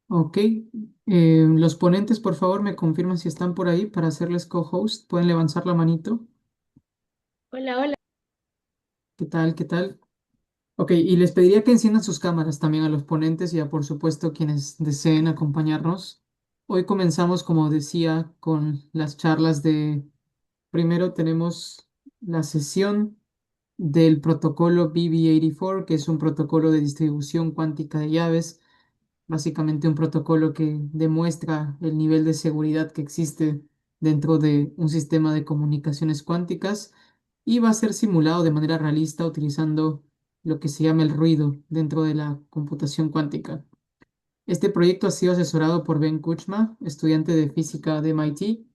Ok. Los ponentes, por favor, me confirman si están por ahí para hacerles co-host. Pueden levantar la manito. Hola, hola. ¿Qué tal? ¿Qué tal? Ok, y les pediría que enciendan sus cámaras también a los ponentes y a, por supuesto, quienes deseen acompañarnos. Hoy comenzamos, como decía, con las charlas de... Primero tenemos la sesión del protocolo BB84, que es un protocolo de distribución cuántica de llaves, básicamente un protocolo que demuestra el nivel de seguridad que existe dentro de un sistema de comunicaciones cuánticas y va a ser simulado de manera realista utilizando lo que se llama el ruido dentro de la computación cuántica. Este proyecto ha sido asesorado por Ben Kuchma, estudiante de física de MIT,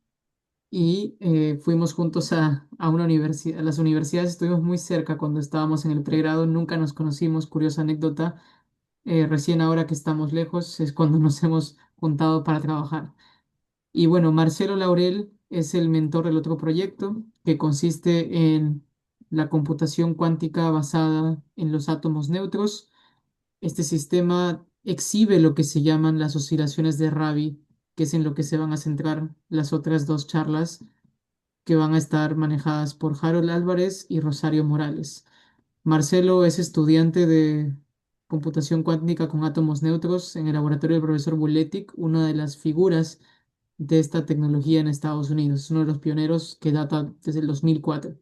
y fuimos juntos a una universidad, a las universidades, estuvimos muy cerca cuando estábamos en el pregrado, nunca nos conocimos, curiosa anécdota, recién ahora que estamos lejos es cuando nos hemos juntado para trabajar. Y bueno, Marcelo Laurel es el mentor del otro proyecto, que consiste en la computación cuántica basada en los átomos neutros. Este sistema exhibe lo que se llaman las oscilaciones de Rabi, que es en lo que se van a centrar las otras dos charlas que van a estar manejadas por Harold Álvarez y Rosario Morales. Marcelo es estudiante de computación cuántica con átomos neutros en el laboratorio del profesor Buletic, una de las figuras de esta tecnología en Estados Unidos. Es uno de los pioneros que data desde el 2004.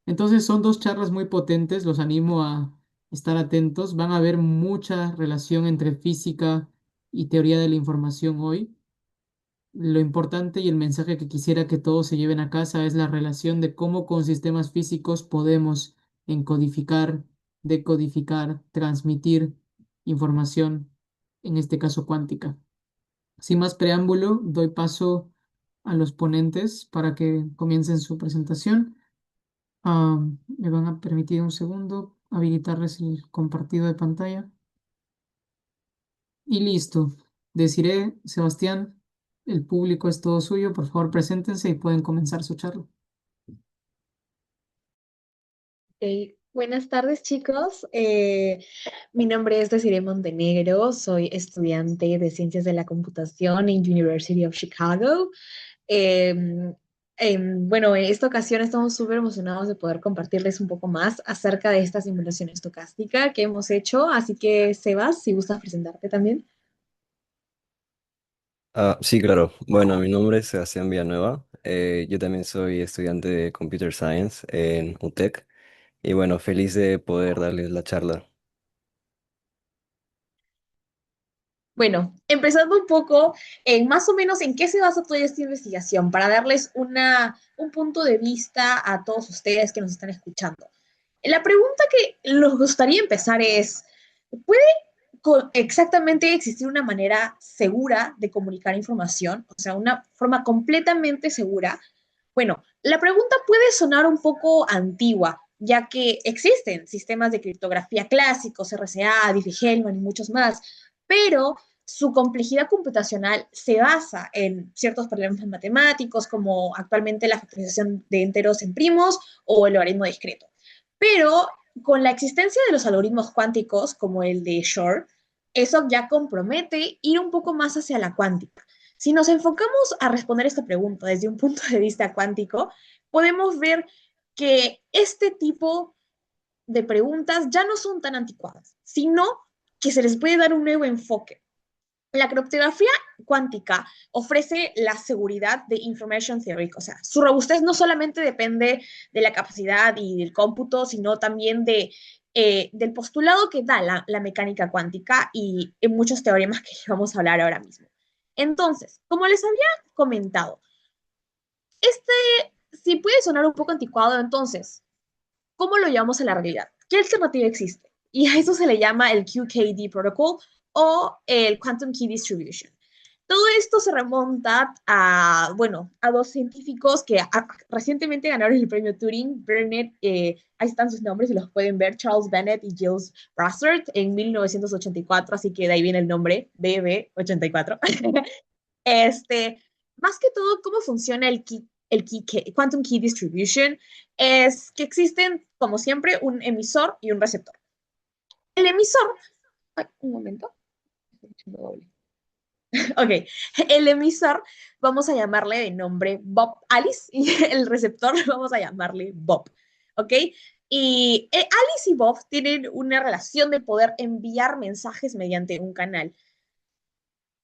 Entonces son dos charlas muy potentes, los animo a estar atentos. Van a haber mucha relación entre física y teoría de la información hoy. Lo importante y el mensaje que quisiera que todos se lleven a casa es la relación de cómo con sistemas físicos podemos encodificar, decodificar, transmitir información, en este caso cuántica. Sin más preámbulo, doy paso a los ponentes para que comiencen su presentación. Me van a permitir un segundo habilitarles el compartido de pantalla. Y listo. Deciré, Sebastián, el público es todo suyo. Por favor, preséntense y pueden comenzar su charla. Buenas tardes, chicos. Mi nombre es Desiree Montenegro. Soy estudiante de Ciencias de la Computación en University of Chicago. Eh, bueno, en esta ocasión estamos súper emocionados de poder compartirles un poco más acerca de esta simulación estocástica que hemos hecho. Así que, Sebas, si gustas presentarte también. Sí, claro. Bueno, mi nombre es Sebastián Villanueva. Yo también soy estudiante de Computer Science en UTEC. Y bueno, feliz de poder darles la charla. Bueno, empezando un poco en más o menos en qué se basa toda esta investigación para darles un punto de vista a todos ustedes que nos están escuchando. La pregunta que nos gustaría empezar es, ¿puede exactamente existir una manera segura de comunicar información? O sea, una forma completamente segura. Bueno, la pregunta puede sonar un poco antigua, ya que existen sistemas de criptografía clásicos, RSA, Diffie-Hellman y muchos más, pero su complejidad computacional se basa en ciertos problemas matemáticos, como actualmente la factorización de enteros en primos o el logaritmo discreto. Pero con la existencia de los algoritmos cuánticos, como el de Shor, eso ya compromete ir un poco más hacia la cuántica. Si nos enfocamos a responder esta pregunta desde un punto de vista cuántico, podemos ver que este tipo de preguntas ya no son tan anticuadas, sino que se les puede dar un nuevo enfoque. La criptografía cuántica ofrece la seguridad de information theory, o sea, su robustez no solamente depende de la capacidad y del cómputo, sino también del postulado que da la mecánica cuántica y en muchos teoremas que vamos a hablar ahora mismo. Entonces, como les había comentado, este sí puede sonar un poco anticuado, entonces, ¿cómo lo llevamos a la realidad? ¿Qué alternativa existe? Y a eso se le llama el QKD Protocol o el Quantum Key Distribution. Todo esto se remonta a, bueno, a dos científicos que recientemente ganaron el premio Turing, Bennett, ahí están sus nombres, y los pueden ver, Charles Bennett y Gilles Brassard en 1984, así que de ahí viene el nombre, BB84. Este, más que todo, cómo funciona Quantum Key Distribution es que existen, como siempre, un emisor y un receptor. El emisor, ay, un momento, estoy echando doble. Ok, el emisor vamos a llamarle de nombre Bob Alice y el receptor vamos a llamarle Bob, ¿ok? Y Alice y Bob tienen una relación de poder enviar mensajes mediante un canal.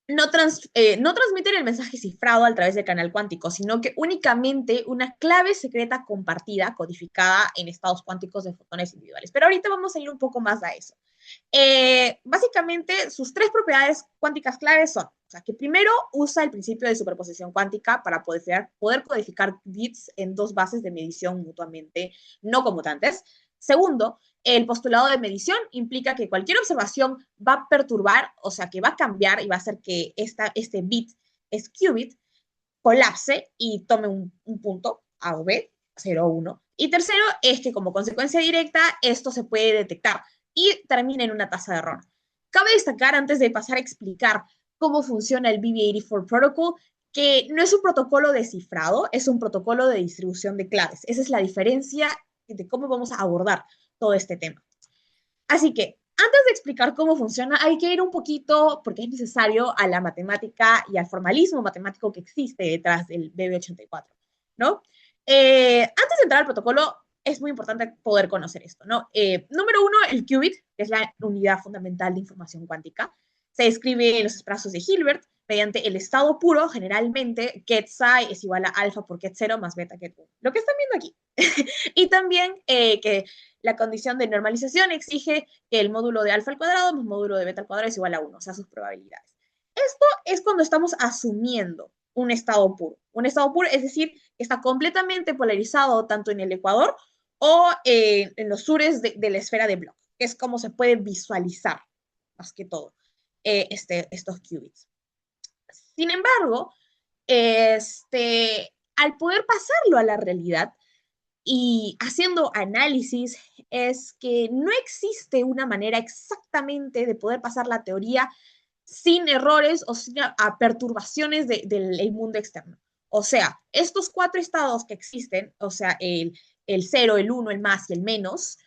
No transmiten el mensaje cifrado a través del canal cuántico, sino que únicamente una clave secreta compartida, codificada en estados cuánticos de fotones individuales. Pero ahorita vamos a ir un poco más a eso. Básicamente, sus tres propiedades cuánticas claves son, o sea, que primero usa el principio de superposición cuántica para poder codificar bits en dos bases de medición mutuamente no conmutantes. Segundo, el postulado de medición implica que cualquier observación va a perturbar, o sea, que va a cambiar y va a hacer que este bit, es qubit, colapse y tome un punto A o B, 0 o 1. Y tercero es que como consecuencia directa esto se puede detectar y termina en una tasa de error. Cabe destacar antes de pasar a explicar cómo funciona el BB84 Protocol que no es un protocolo de cifrado, es un protocolo de distribución de claves. Esa es la diferencia de cómo vamos a abordar todo este tema. Así que, antes de explicar cómo funciona, hay que ir un poquito, porque es necesario, a la matemática y al formalismo matemático que existe detrás del BB84, ¿no? Antes de entrar al protocolo, es muy importante poder conocer esto, ¿no? Número uno, el qubit, que es la unidad fundamental de información cuántica, se escribe en los esprazos de Hilbert mediante el estado puro, generalmente, ket psi es igual a alfa por ket 0 más beta ket 1. Lo que están viendo aquí. Y también que la condición de normalización exige que el módulo de alfa al cuadrado más módulo de beta al cuadrado es igual a 1, o sea, sus probabilidades. Esto es cuando estamos asumiendo un estado puro. Un estado puro es decir, que está completamente polarizado tanto en el ecuador o en los sures de la esfera de Bloch, que es como se puede visualizar, más que todo, estos qubits. Sin embargo, al poder pasarlo a la realidad, y haciendo análisis es que no existe una manera exactamente de poder pasar la teoría sin errores o sin perturbaciones del mundo externo. O sea, estos cuatro estados que existen, o sea, el 0, el 1, el más y el menos,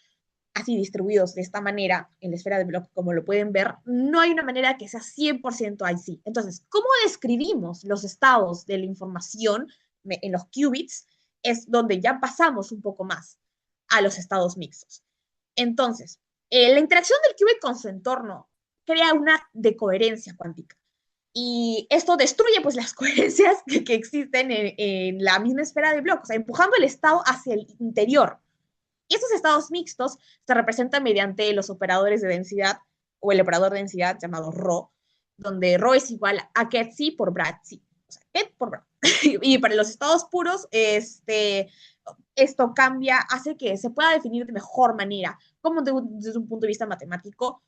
así distribuidos de esta manera en la esfera de Bloch, como lo pueden ver, no hay una manera que sea 100% así. Entonces, ¿cómo describimos los estados de la información en los qubits? Es donde ya pasamos un poco más a los estados mixtos. Entonces, la interacción del qubit con su entorno crea una decoherencia cuántica. Y esto destruye pues las coherencias que existen en la misma esfera de Bloch, o sea, empujando el estado hacia el interior. Y estos estados mixtos se representan mediante los operadores de densidad o el operador de densidad llamado ρ, donde ρ es igual a Ketzi por Bratzi, o sea, Ket por Brat. Y para los estados puros, esto cambia, hace que se pueda definir de mejor manera, como desde un punto de vista matemático,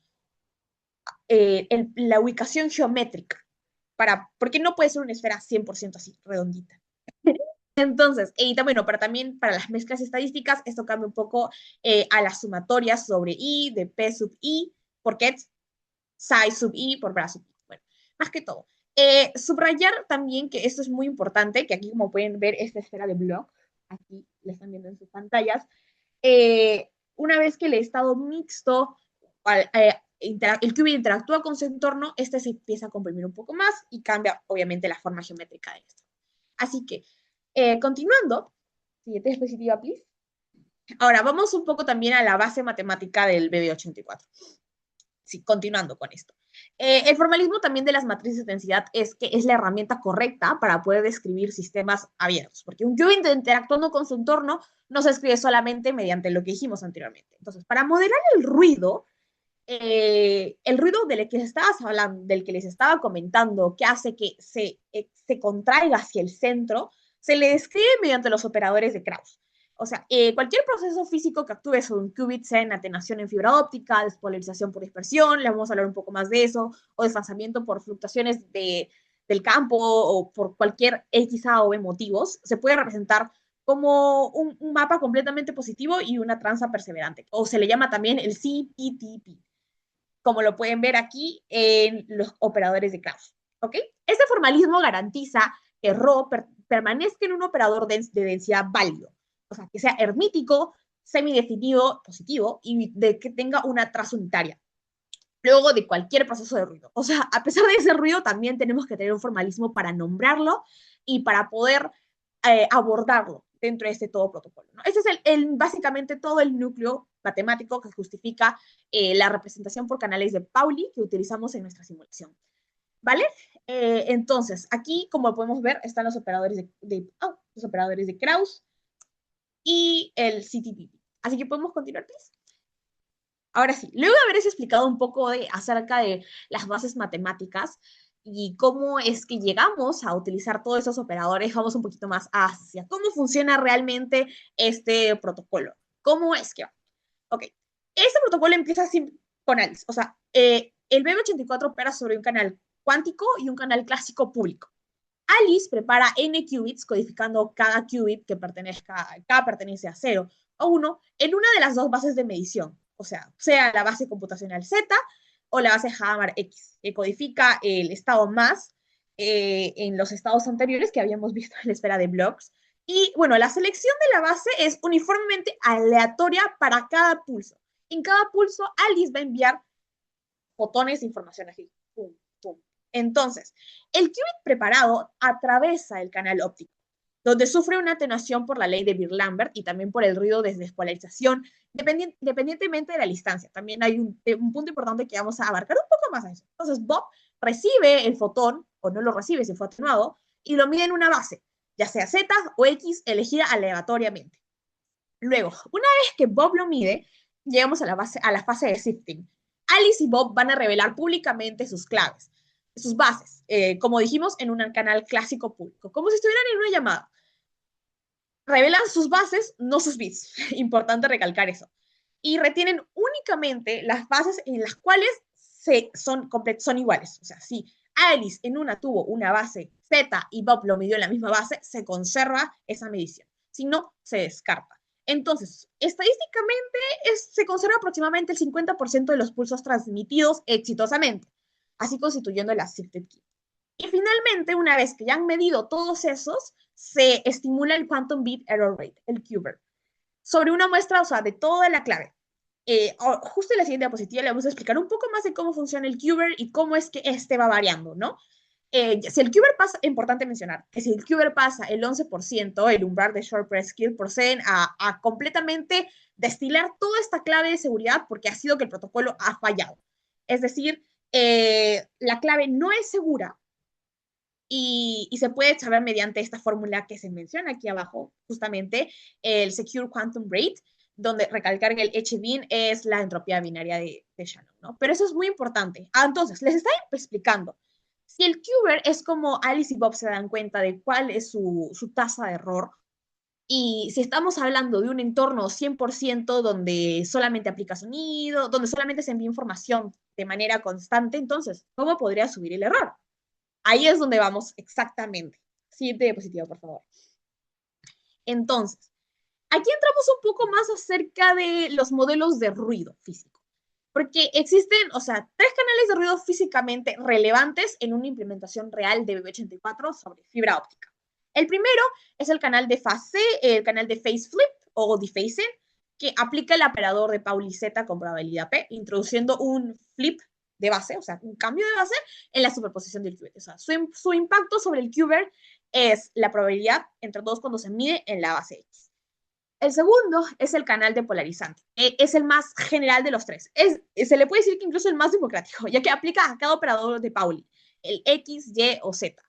la ubicación geométrica, porque no puede ser una esfera 100% así, redondita. Entonces, y bueno, también para las mezclas estadísticas, esto cambia un poco a las sumatorias sobre I, de P sub I, por ket, psi sub I, por bra sub I. Bueno, más que todo. Subrayar también que esto es muy importante, que aquí como pueden ver esta esfera de Bloch, aquí la están viendo en sus pantallas, una vez que el estado mixto, el qubit interactúa con su entorno, este se empieza a comprimir un poco más y cambia obviamente la forma geométrica de esto. Así que, continuando, siguiente diapositiva, please. Ahora, vamos un poco también a la base matemática del BB84. Sí, continuando con esto. El formalismo también de las matrices de densidad es que es la herramienta correcta para poder describir sistemas abiertos, porque un qubit interactuando con su entorno no se escribe solamente mediante lo que dijimos anteriormente. Entonces, para modelar el ruido del que les estaba hablando, del que les estaba comentando, que hace que se contraiga hacia el centro, se le describe mediante los operadores de Krauss. O sea, cualquier proceso físico que actúe sobre un qubit, sea en atenuación en fibra óptica, despolarización por dispersión, le vamos a hablar un poco más de eso, o desfasamiento por fluctuaciones del campo o por cualquier X, A o B motivos, se puede representar como un mapa completamente positivo y una tranza perseverante, o se le llama también el CPTP, como lo pueden ver aquí en los operadores de Krauss. ¿Ok? Este formalismo garantiza que ρ permanezca en un operador de densidad válido, o sea, que sea hermítico, semidefinido, positivo y de que tenga una traza unitaria. luego de cualquier proceso de ruido. O sea, a pesar de ese ruido, también tenemos que tener un formalismo para nombrarlo y para poder abordarlo dentro de este todo protocolo, ¿no? Ese es básicamente todo el núcleo matemático que justifica la representación por canales de Pauli que utilizamos en nuestra simulación. ¿Vale? Entonces, aquí, como podemos ver, están los operadores de Krauss y el CTPP. Así que podemos continuar, please. Ahora sí, luego de haberles explicado un poco acerca de las bases matemáticas y cómo es que llegamos a utilizar todos esos operadores, vamos un poquito más hacia cómo funciona realmente este protocolo. ¿Cómo es que va? Ok, este protocolo empieza así con ALICE. O sea, el BB84 opera sobre un canal cuántico y un canal clásico público. ALICE prepara n qubits codificando cada qubit que pertenece a 0 o 1 en una de las dos bases de medición, o sea la base computacional Z o la base Hadamard X, que codifica el estado más en los estados anteriores que habíamos visto en la esfera de Blochs. Y bueno, la selección de la base es uniformemente aleatoria para cada pulso. En cada pulso, ALICE va a enviar fotones de información aquí. Pum, pum. Entonces, el qubit preparado atraviesa el canal óptico, donde sufre una atenuación por la ley de Beer-Lambert y también por el ruido de despolarización, dependientemente de la distancia. También hay un punto importante que vamos a abarcar un poco más a eso. Entonces, Bob recibe el fotón, o no lo recibe si fue atenuado, y lo mide en una base, ya sea Z o X, elegida aleatoriamente. Luego, una vez que Bob lo mide, llegamos a la fase de sifting. Alice y Bob van a revelar públicamente sus claves, sus bases, como dijimos, en un canal clásico público, como si estuvieran en una llamada. Revelan sus bases, no sus bits. Importante recalcar eso. Y retienen únicamente las bases en las cuales son iguales. O sea, si Alice en una tuvo una base Z y Bob lo midió en la misma base, se conserva esa medición. Si no, se descarta. Entonces, estadísticamente se conserva aproximadamente el 50% de los pulsos transmitidos exitosamente, así constituyendo la sifted key. Y finalmente, una vez que ya han medido todos esos, se estimula el Quantum Bit Error Rate, el QBER, sobre una muestra, o sea, de toda la clave. Justo en la siguiente diapositiva le vamos a explicar un poco más de cómo funciona el QBER y cómo es que este va variando, ¿no? Si el QBER pasa, importante mencionar, que si el QBER pasa el 11%, el umbral de Short Press Skill proceden a completamente destilar toda esta clave de seguridad porque ha sido que el protocolo ha fallado. Es decir, la clave no es segura y se puede saber mediante esta fórmula que se menciona aquí abajo, justamente el Secure Quantum Rate, donde recalcar que el H-bin es la entropía binaria de Shannon, ¿no? Pero eso es muy importante. Entonces, les estaba explicando. Si el QBER es como Alice y Bob se dan cuenta de cuál es su tasa de error, y si estamos hablando de un entorno 100% donde solamente aplica sonido, donde solamente se envía información de manera constante, entonces, ¿cómo podría subir el error? Ahí es donde vamos exactamente. Siguiente diapositiva, por favor. Entonces, aquí entramos un poco más acerca de los modelos de ruido físico. Porque existen, o sea, 3 canales de ruido físicamente relevantes en una implementación real de BB84 sobre fibra óptica. El primero es el canal de fase, el canal de phase flip o dephasing, que aplica el operador de Pauli-Z con probabilidad P, introduciendo un flip de base, o sea, un cambio de base en la superposición del qubit. O sea, su impacto sobre el qubit es la probabilidad entre 2 cuando se mide en la base X. El segundo es el canal de polarizante. Es el más general de los 3. Se le puede decir que incluso el más democrático, ya que aplica a cada operador de Pauli, el X, Y o Z,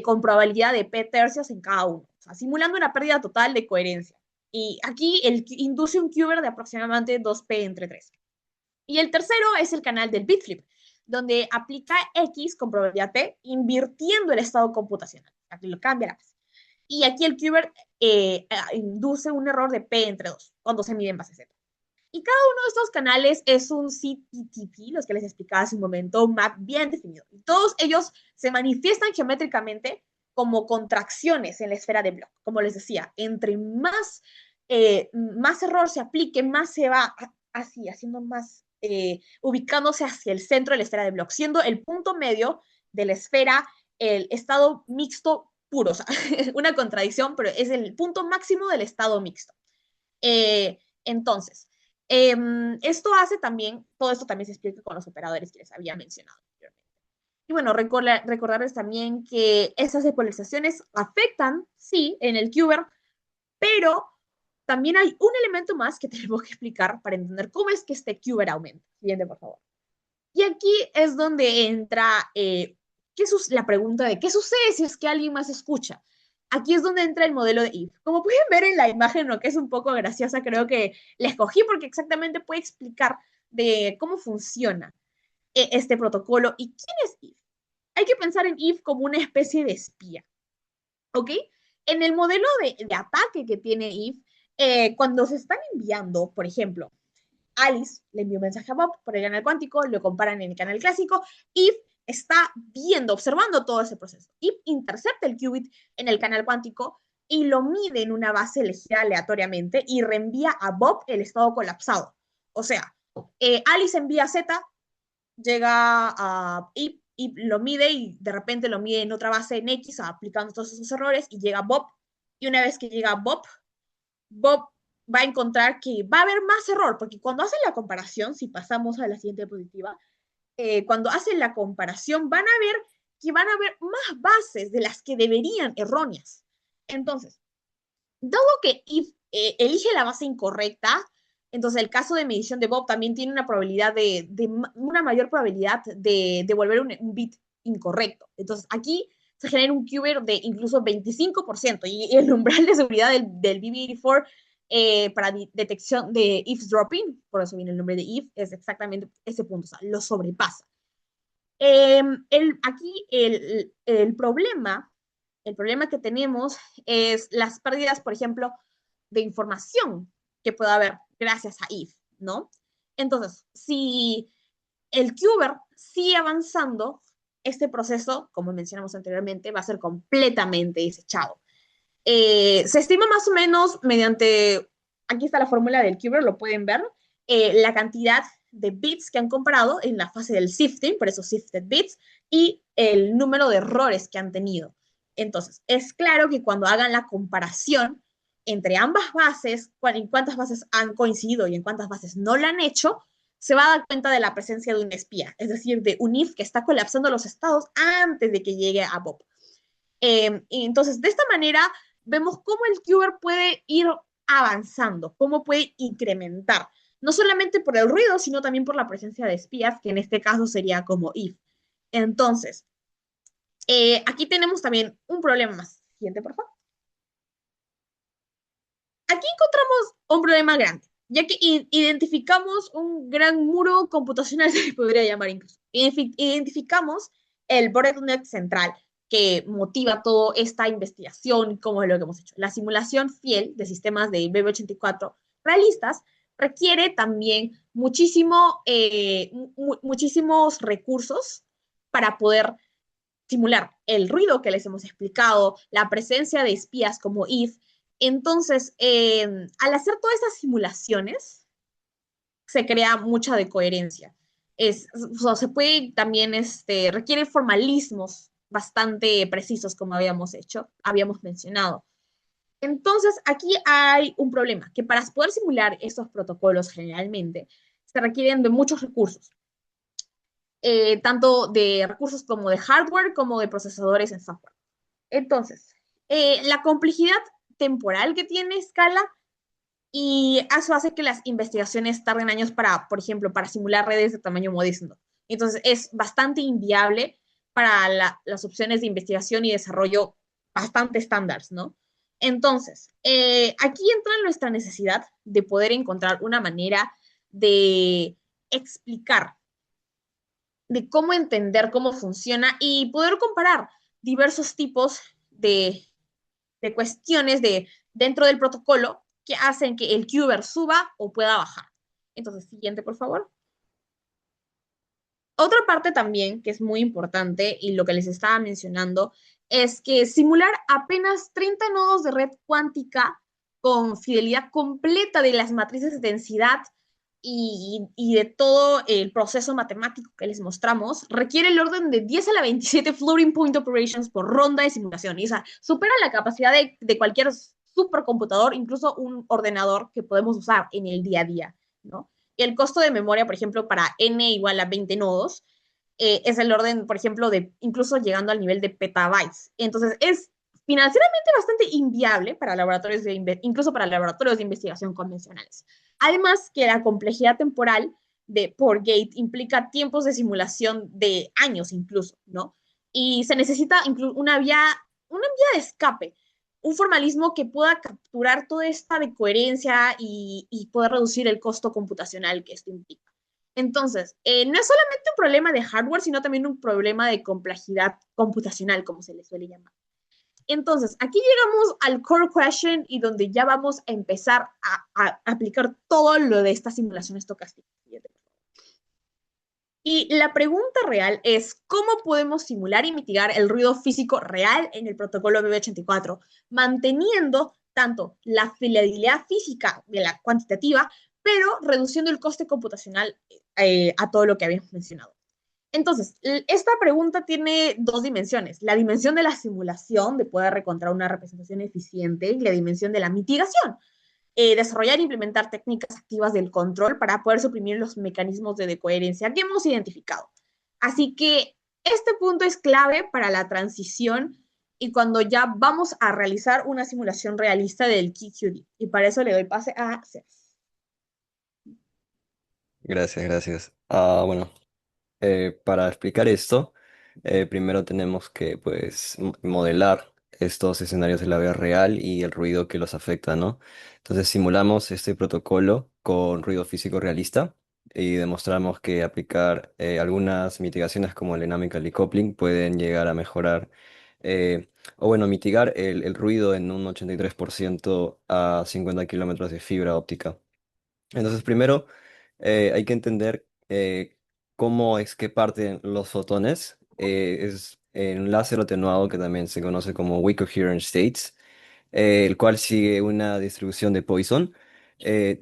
con probabilidad de P tercios en cada uno, o sea, simulando una pérdida total de coherencia. Y aquí induce un qubit de aproximadamente 2P entre 3. Y el tercero es el canal del bitflip, donde aplica X con probabilidad T, invirtiendo el estado computacional. Aquí lo cambia la base. Y aquí el qubit induce un error de P entre 2 cuando se mide en base Z. Y cada uno de estos canales es un CTTP, los que les explicaba hace un momento, un map bien definido. Y todos ellos se manifiestan geométricamente como contracciones en la esfera de Bloch. Como les decía, entre más error se aplique, más se va así, haciendo más, ubicándose hacia el centro de la esfera de Bloch, siendo el punto medio de la esfera el estado mixto puro. O sea, una contradicción, pero es el punto máximo del estado mixto. Entonces, Todo esto también se explica con los operadores que les había mencionado anteriormente. Y bueno, recordarles también que esas despolarizaciones afectan, sí, en el Qber, pero también hay un elemento más que tenemos que explicar para entender cómo es que este Qber aumenta. Siguiente, por favor. Y aquí es donde entra la pregunta de qué sucede si es que alguien más escucha. Aquí es donde entra el modelo de if. Como pueden ver en la imagen, lo que es un poco graciosa, creo que la escogí porque exactamente puede explicar de cómo funciona este protocolo y quién es if. Hay que pensar en if como una especie de espía, ¿ok? En el modelo de ataque que tiene if, cuando se están enviando, por ejemplo, Alice le envió un mensaje a Bob por el canal cuántico, lo comparan en el canal clásico, Eve está viendo, observando todo ese proceso. Eve intercepta el qubit en el canal cuántico y lo mide en una base elegida aleatoriamente y reenvía a Bob el estado colapsado. O sea, Alice envía Z, llega a Eve y lo mide y de repente lo mide en otra base en X aplicando todos esos errores y llega Bob. Y una vez que llega Bob va a encontrar que va a haber más error, porque cuando hacen la comparación, si pasamos a la siguiente diapositiva, cuando hacen la comparación van a ver que van a haber más bases de las que deberían erróneas. Entonces, dado que if elige la base incorrecta, entonces el caso de medición de Bob también tiene una probabilidad una mayor probabilidad de devolver un bit incorrecto. Entonces aquí se genera un qubit de incluso 25% y el umbral de seguridad del BB84 para detección de eavesdropping, por eso viene el nombre de if, es exactamente ese punto, o sea, lo sobrepasa. Aquí el problema que tenemos es las pérdidas, por ejemplo, de información que puede haber gracias a if, ¿no? Entonces, si el Qber sigue avanzando, este proceso, como mencionamos anteriormente, va a ser completamente desechado. Se estima más o menos mediante, aquí está la fórmula del Qber, lo pueden ver, la cantidad de bits que han comparado en la fase del sifting, por eso sifted bits, y el número de errores que han tenido. Entonces, es claro que cuando hagan la comparación entre ambas bases, en cuántas bases han coincidido y en cuántas bases no lo han hecho, se va a dar cuenta de la presencia de un espía, es decir, de un if que está colapsando los estados antes de que llegue a Bob. Y entonces, de esta manera, vemos cómo el Qber puede ir avanzando, cómo puede incrementar, no solamente por el ruido, sino también por la presencia de espías, que en este caso sería como if. Entonces, aquí tenemos también un problema más. Siguiente, por favor. Aquí encontramos un problema grande, ya que identificamos un gran muro computacional, se podría llamar incluso. Identificamos el bottleneck central que motiva toda esta investigación, como es lo que hemos hecho. La simulación fiel de sistemas de BB84 realistas requiere también muchísimos recursos para poder simular el ruido que les hemos explicado, la presencia de espías como if. Entonces, al hacer todas estas simulaciones, se crea mucha decoherencia. O sea, se puede también, requiere formalismos bastante precisos, como habíamos mencionado. Entonces, aquí hay un problema, que para poder simular estos protocolos generalmente se requieren de muchos recursos, tanto de recursos como de hardware como de procesadores en software. Entonces, la complejidad temporal que tiene Scala y eso hace que las investigaciones tarden años por ejemplo, para simular redes de tamaño modesto. Entonces, es bastante inviable para las opciones de investigación y desarrollo bastante estándar, ¿no? Entonces, aquí entra nuestra necesidad de poder encontrar una manera de explicar, de cómo entender cómo funciona y poder comparar diversos tipos de cuestiones dentro del protocolo que hacen que el Qber suba o pueda bajar. Entonces, siguiente, por favor. Otra parte también que es muy importante y lo que les estaba mencionando es que simular apenas 30 nodos de red cuántica con fidelidad completa de las matrices de densidad y de todo el proceso matemático que les mostramos requiere el orden de 10 a la 27 floating point operations por ronda de simulación. Y esa supera la capacidad de cualquier supercomputador, incluso un ordenador que podemos usar en el día a día ¿no? Y el costo de memoria, por ejemplo, para n igual a 20 nodos, es el orden, por ejemplo, de incluso llegando al nivel de petabytes. Entonces, es financieramente bastante inviable para laboratorios incluso para laboratorios de investigación convencionales. Además, que la complejidad temporal de por gate implica tiempos de simulación de años incluso, ¿no? Y se necesita una vía de escape, un formalismo que pueda capturar toda esta de coherencia y poder reducir el costo computacional que esto implica. Entonces, no es solamente un problema de hardware, sino también un problema de complejidad computacional, como se le suele llamar. Entonces, aquí llegamos al core question y donde ya vamos a empezar a aplicar todo lo de estas simulaciones estocásticas. Y la pregunta real es, ¿cómo podemos simular y mitigar el ruido físico real en el protocolo BB84, manteniendo tanto la fidelidad física de la cuantitativa, pero reduciendo el coste computacional a todo lo que habíamos mencionado? Entonces, esta pregunta tiene dos dimensiones. La dimensión de la simulación, de poder encontrar una representación eficiente, y la dimensión de la mitigación, desarrollar e implementar técnicas activas del control para poder suprimir los mecanismos de decoherencia que hemos identificado. Así que este punto es clave para la transición y cuando ya vamos a realizar una simulación realista del QQD. Y para eso le doy pase a Sebas. Gracias, gracias. Bueno, para explicar esto, primero tenemos que pues modelar estos escenarios de la vida real y el ruido que los afecta, ¿no? Entonces simulamos este protocolo con ruido físico realista y demostramos que aplicar algunas mitigaciones como el dynamical decoupling pueden llegar a mejorar o bueno, mitigar el ruido en un 83% a 50 kilómetros de fibra óptica. Entonces, primero hay que entender cómo es que parten los fotones. Es un láser atenuado que también se conoce como weak coherent states, el cual sigue una distribución de Poisson,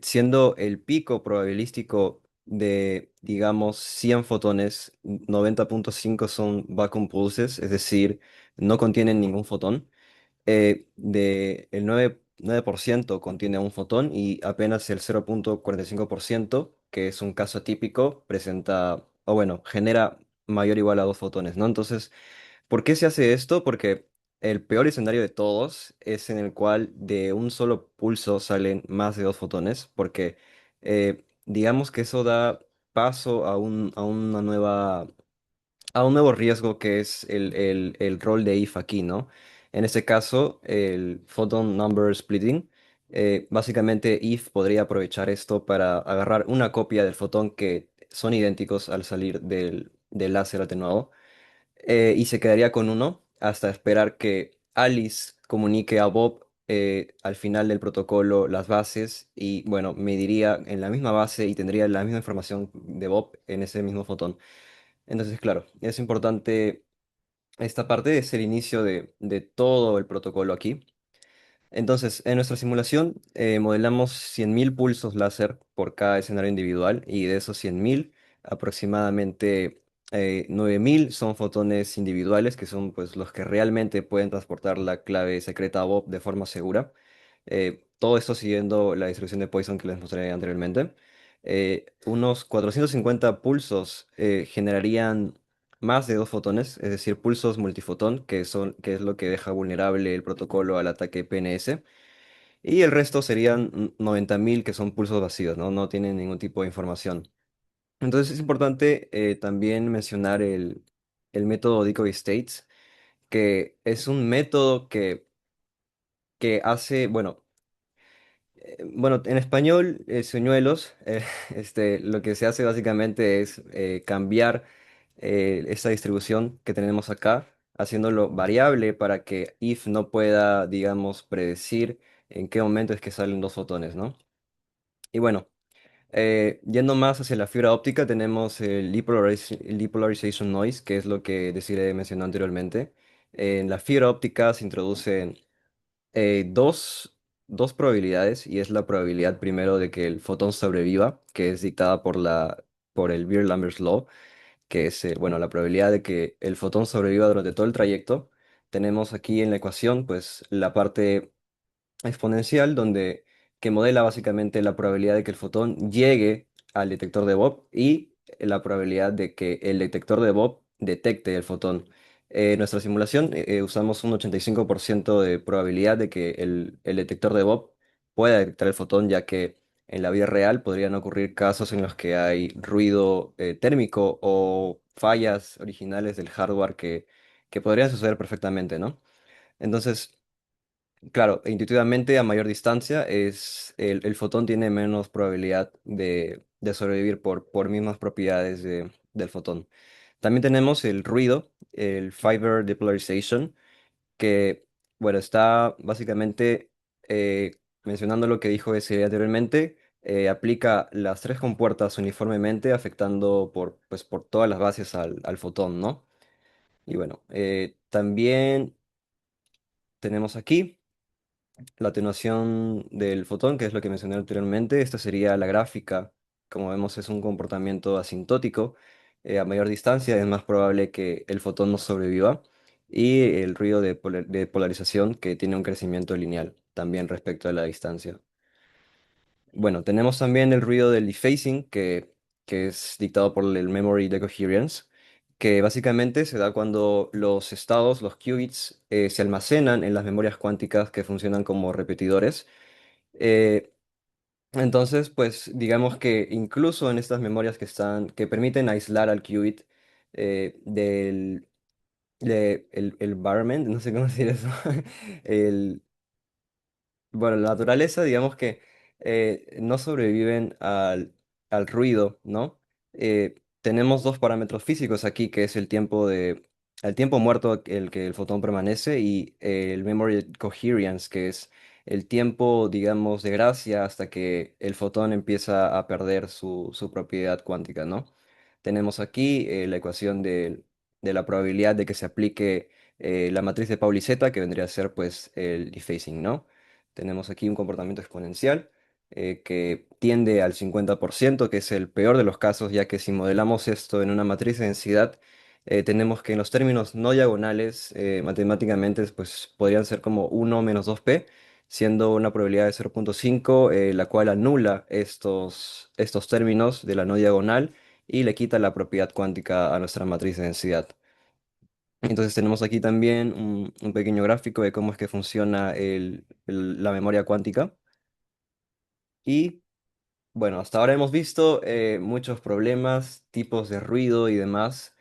siendo el pico probabilístico de, digamos, 100 fotones, 90,5 son vacuum pulses, es decir, no contienen ningún fotón de el 9% contiene un fotón y apenas el 0,45%, que es un caso típico, presenta, o bueno, genera mayor o igual a dos fotones, ¿no? Entonces, ¿por qué se hace esto? Porque el peor escenario de todos es en el cual de un solo pulso salen más de dos fotones, porque digamos que eso da paso a un nuevo riesgo que es el rol de if aquí, ¿no? En este caso, el photon number splitting. Básicamente, if podría aprovechar esto para agarrar una copia del fotón que son idénticos al salir del láser atenuado y se quedaría con uno hasta esperar que Alice comunique a Bob al final del protocolo las bases y bueno, mediría en la misma base y tendría la misma información de Bob en ese mismo fotón. Entonces, claro, es importante esta parte, es el inicio de todo el protocolo aquí. Entonces, en nuestra simulación modelamos 100.000 pulsos láser por cada escenario individual y de esos 100.000, aproximadamente 9.000 son fotones individuales, que son pues los que realmente pueden transportar la clave secreta a Bob de forma segura. Todo esto siguiendo la distribución de Poisson que les mostré anteriormente. Unos 450 pulsos generarían más de dos fotones, es decir, pulsos multifotón, que es lo que deja vulnerable el protocolo al ataque PNS. Y el resto serían 90.000 que son pulsos vacíos, ¿no? No tienen ningún tipo de información. Entonces es importante también mencionar el método Decoy States, que es un método que hace, bueno, en español, señuelos, lo que se hace básicamente es cambiar esta distribución que tenemos acá, haciéndolo variable para que if no pueda, digamos, predecir en qué momento es que salen dos fotones, ¿no? Y bueno, yendo más hacia la fibra óptica, tenemos el depolarization noise, que es lo que Desiree mencionó anteriormente. En la fibra óptica se introducen dos probabilidades y es la probabilidad primero de que el fotón sobreviva, que es dictada por el Beer-Lamber's Law, que es bueno, la probabilidad de que el fotón sobreviva durante todo el trayecto. Tenemos aquí en la ecuación pues la parte exponencial donde que modela básicamente la probabilidad de que el fotón llegue al detector de Bob y la probabilidad de que el detector de Bob detecte el fotón. En nuestra simulación usamos un 85% de probabilidad de que el detector de Bob pueda detectar el fotón, ya que en la vida real podrían ocurrir casos en los que hay ruido térmico o fallas originales del hardware que podrían suceder perfectamente, ¿no? Entonces, claro, intuitivamente a mayor distancia el fotón tiene menos probabilidad de sobrevivir por mismas propiedades del fotón. También tenemos el ruido, el fiber depolarization, que, bueno, está básicamente mencionando lo que dijo ese anteriormente, aplica las tres compuertas uniformemente, afectando pues, por todas las bases al fotón, ¿no? Y bueno, también tenemos aquí la atenuación del fotón, que es lo que mencioné anteriormente. Esta sería la gráfica. Como vemos, es un comportamiento asintótico. A mayor distancia es más probable que el fotón no sobreviva. Y el ruido de polarización, que tiene un crecimiento lineal también respecto a la distancia. Bueno, tenemos también el ruido del defacing, que es dictado por el memory decoherence, que básicamente se da cuando los estados, los qubits, se almacenan en las memorias cuánticas que funcionan como repetidores. Eh, entonces, pues digamos que incluso en estas memorias que permiten aislar al qubit el environment, no sé cómo decir eso, bueno, la naturaleza, digamos que no sobreviven al ruido, ¿no? Tenemos dos parámetros físicos aquí, que es el tiempo muerto el que el fotón permanece y el memory coherence, que es el tiempo, digamos, de gracia hasta que el fotón empieza a perder su propiedad cuántica, ¿no? Tenemos aquí la ecuación de la probabilidad de que se aplique la matriz de Pauli-Z, que vendría a ser pues el defacing, ¿no? Tenemos aquí un comportamiento exponencial que tiende al 50%, que es el peor de los casos, ya que si modelamos esto en una matriz de densidad, tenemos que en los términos no diagonales, matemáticamente, pues podrían ser como 1 - 2p, siendo una probabilidad de 0,5, la cual anula estos términos de la no diagonal y le quita la propiedad cuántica a nuestra matriz de densidad. Entonces tenemos aquí también un pequeño gráfico de cómo es que funciona la memoria cuántica. Y bueno, hasta ahora hemos visto muchos problemas, tipos de ruido y demás.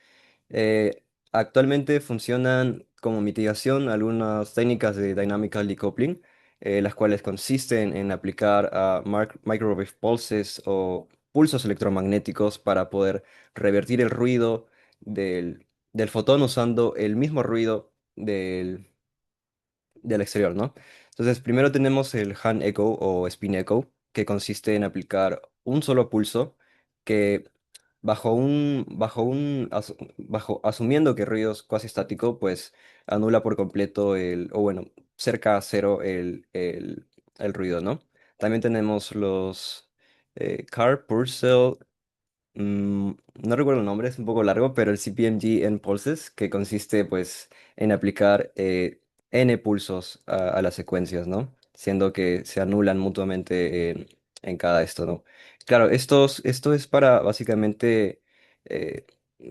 Actualmente funcionan como mitigación algunas técnicas de dynamical decoupling, las cuales consisten en aplicar a microwave pulses o pulsos electromagnéticos para poder revertir el ruido del fotón usando el mismo ruido del exterior, ¿no? Entonces, primero tenemos el hand echo o spin echo, que consiste en aplicar un solo pulso que asumiendo que el ruido es cuasi estático, pues anula por completo o bueno, cerca a cero el ruido, ¿no? También tenemos los Car Purcell. No recuerdo el nombre, es un poco largo, pero el CPMG en pulses, que consiste pues en aplicar n pulsos a las secuencias, ¿no? Siendo que se anulan mutuamente en cada esto, ¿no? Claro, esto es para básicamente eh,